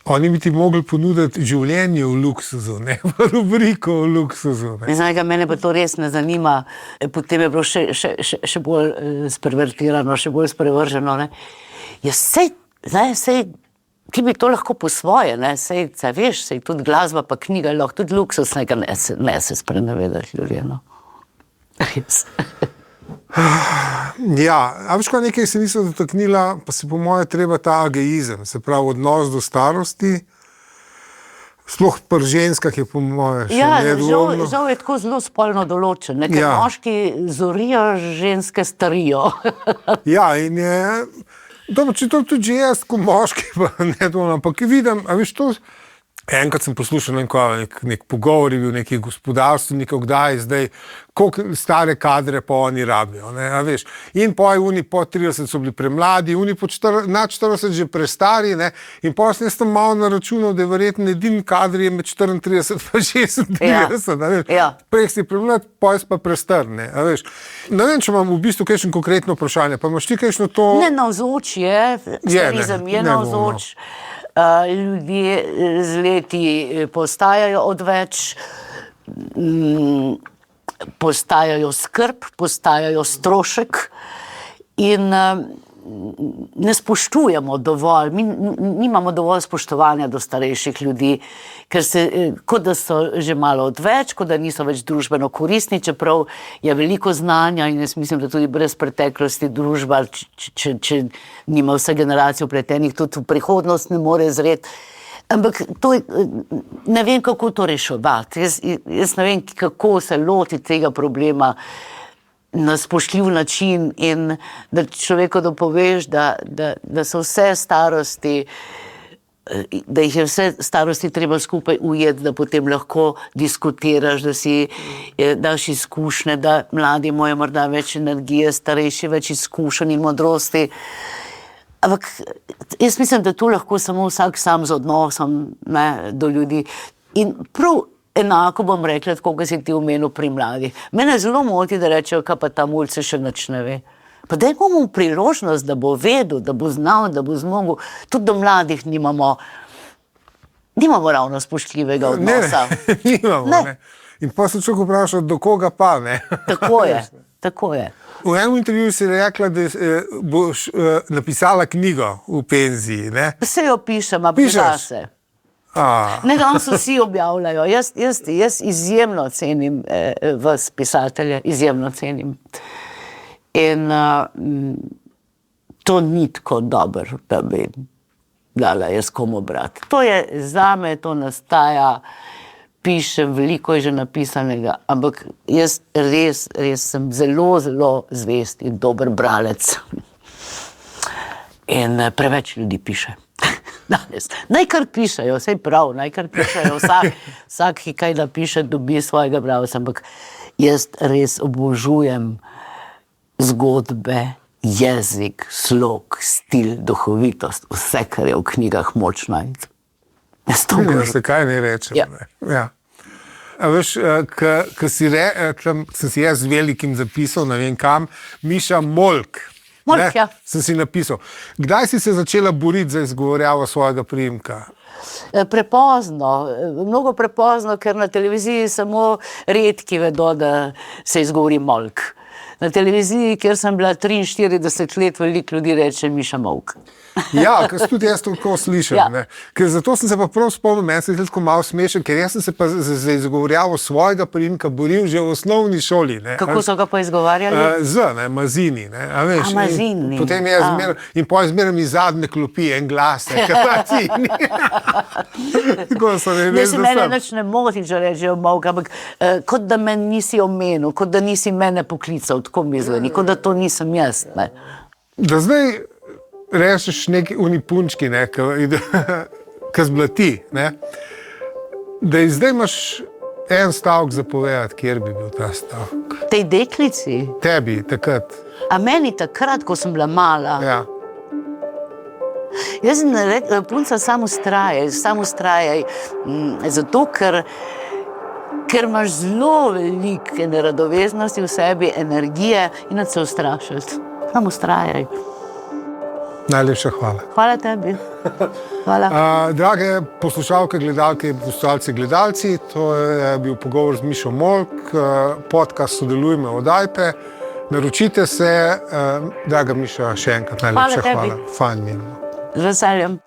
Oni bi ti mogli ponuditi življenje v luksuzu, ne pa rubriko o luksuzu. Mene pa to res ne zanima. Potem je bilo še bolj spervertirano, še bolj sprevrženo. Ne? Ja, sej, ti bi to lahko po svoje, ne? Sej tudi glasba pa knjiga, lahko tudi luksus, ne se sprenevedati ljudje, no. Res. Ja, a veš, kaj nekaj se nisem dotaknila, pa se po moje treba ta ageizem, se pravi odnos do starosti, sploh pri ženskah je po moje še nedvoumno. Žal je tako zelo spolno določen, ker moški zorijo, ženske starijo. Ja, in je, dobro, če to tudi jaz, ko moški, pa nedvoumno, ampak vidim, a veš to, enkrat sem poslušal nek pogovor, je bil nekih gospodarstvenikov, kdaj zdaj, koliko stare kadre pa oni rabijo, ne, a veš. In oni po 30 so bili premladi, oni nad 40 že prestari, ne, in potem jaz tam malo naračunal, da je verjetno edini kadri je med 34 pa 36, a veš. Prej si premlad, potem pa prestar, ne, a veš. Ne vem, če imam v bistvu kakšno konkretno vprašanje, pa imaš ti kakšno to... Ne, navzoč je, starizem je navzoč. Ljudje z leti postajajo odveč, postajajo skrb, postajajo strošek in ne spoštujemo dovolj, mi nimamo dovolj spoštovanja do starejših ljudi, ker kot da so že malo odveč, kot da niso več družbeno koristni, čeprav je veliko znanja in jaz mislim, da tudi brez preteklosti družba, če nima vse generacije vpletenih, tudi v prihodnost ne more zreti. Ampak to ne vem, kako to reševati. Jaz ne vem, kako se loti tega problema na spoštljiv način in da človeku dopoveš, da so vse starosti, da jih je vse starosti treba skupaj ujeti, da potem lahko diskutiraš, da si daš izkušnje, da mladi imajo morda več energije, starejši več izkušenj in modrosti. Ampak jaz mislim, da tu lahko samo vsak sam z odnosom, ne, do ljudi. In prav enako bom rekla, tako kot si ti omenil pri mladih. Mene zelo moti, da rečejo, kaj pa ta mulj se še nič ne ve. Pa dajmo mu priložnost, da bo vedel, da bo znal, da bo zmogel. Tudi do mladih nimamo ravno spoštljivega odnosa. Ne, nimamo, ne. In pa se človek vpraša, do koga pa, ne. Tako je. V enem intervjuju si rekla, da boš napisala knjigo v penziji, ne? Vse jo pišem, a zase. Ne, danes vsi objavljajo. Jaz izjemno cenim vas, pisatelje, izjemno cenim. In to ni tako dobro, da bi dala jaz komu brati. To je zame, to nastaja, pišem, veliko je že napisanega, ampak jaz res sem zelo, zelo zvest in dober bralec. In preveč ljudi piše. Danes. Naj kar pišejo, saj prav, naj kar pišejo, vsak, ki kaj napiše, dobi svojega bralca, ampak jaz res obožujem zgodbe, jezik, slog, stil, duhovitost, vse, kar je v knjigah moč najti. Se kaj ne rečem. Ja. A veš, sem si jaz z velikim zapisal, ne vem kam, Miša Molk. Ja. Sem si napisal. Kdaj si se začela boriti za izgovorjavo svojega priimka? Prepozno, mnogo prepozno, ker na televiziji samo redki vedo, da se izgovori Molk. Na televiziji, kjer sem bila 43 let, veliko ljudi reče Miša Molk. Ja, ker tudi jaz tako slišim. Ja. Ker zato sem se pa prav spomnil, meni se je tako malo smešen, ker jaz sem se pa za izgovorjavo svojega priimka boril že v osnovni šoli. Ne. Kako so ga pa izgovarjali? Mazini. Ne. A veš, Mazini. Potem je in potem zmeraj mi zadnje klopi en glas, ker Mazini. Tako so ne vem, mene nič ne moti, če rečejo Molk, ampak kot da me nisi omenil, kot da nisi mene poklical. tako mi zveni, kot da to nisem jaz. Ne. Da zdaj rečeš neki unipunčki, ne, ki zblati, ne, da zdaj imaš en stavek za povedati, kjer bi bil ta stavek. Tej deklici? Tebi, takrat. A meni takrat, ko sem bila mala? Ja. Jaz sem rekla, punca, samo ustrajaj, zato ker imaš zelo velike neradoveznosti v sebi, energije in nad se ustrašiti. Samo ustrajaj. Najlepša hvala. Hvala tebi. Hvala. Drage poslušalke, gledalke in poslušalci, gledalci, to je bil pogovor z Mišo Molk, podcast Sodelujme od Ajpe. Naročite se, draga Miša, še enkrat najlepša hvala. Hvala tebi. Fajn minimo. Z veseljem.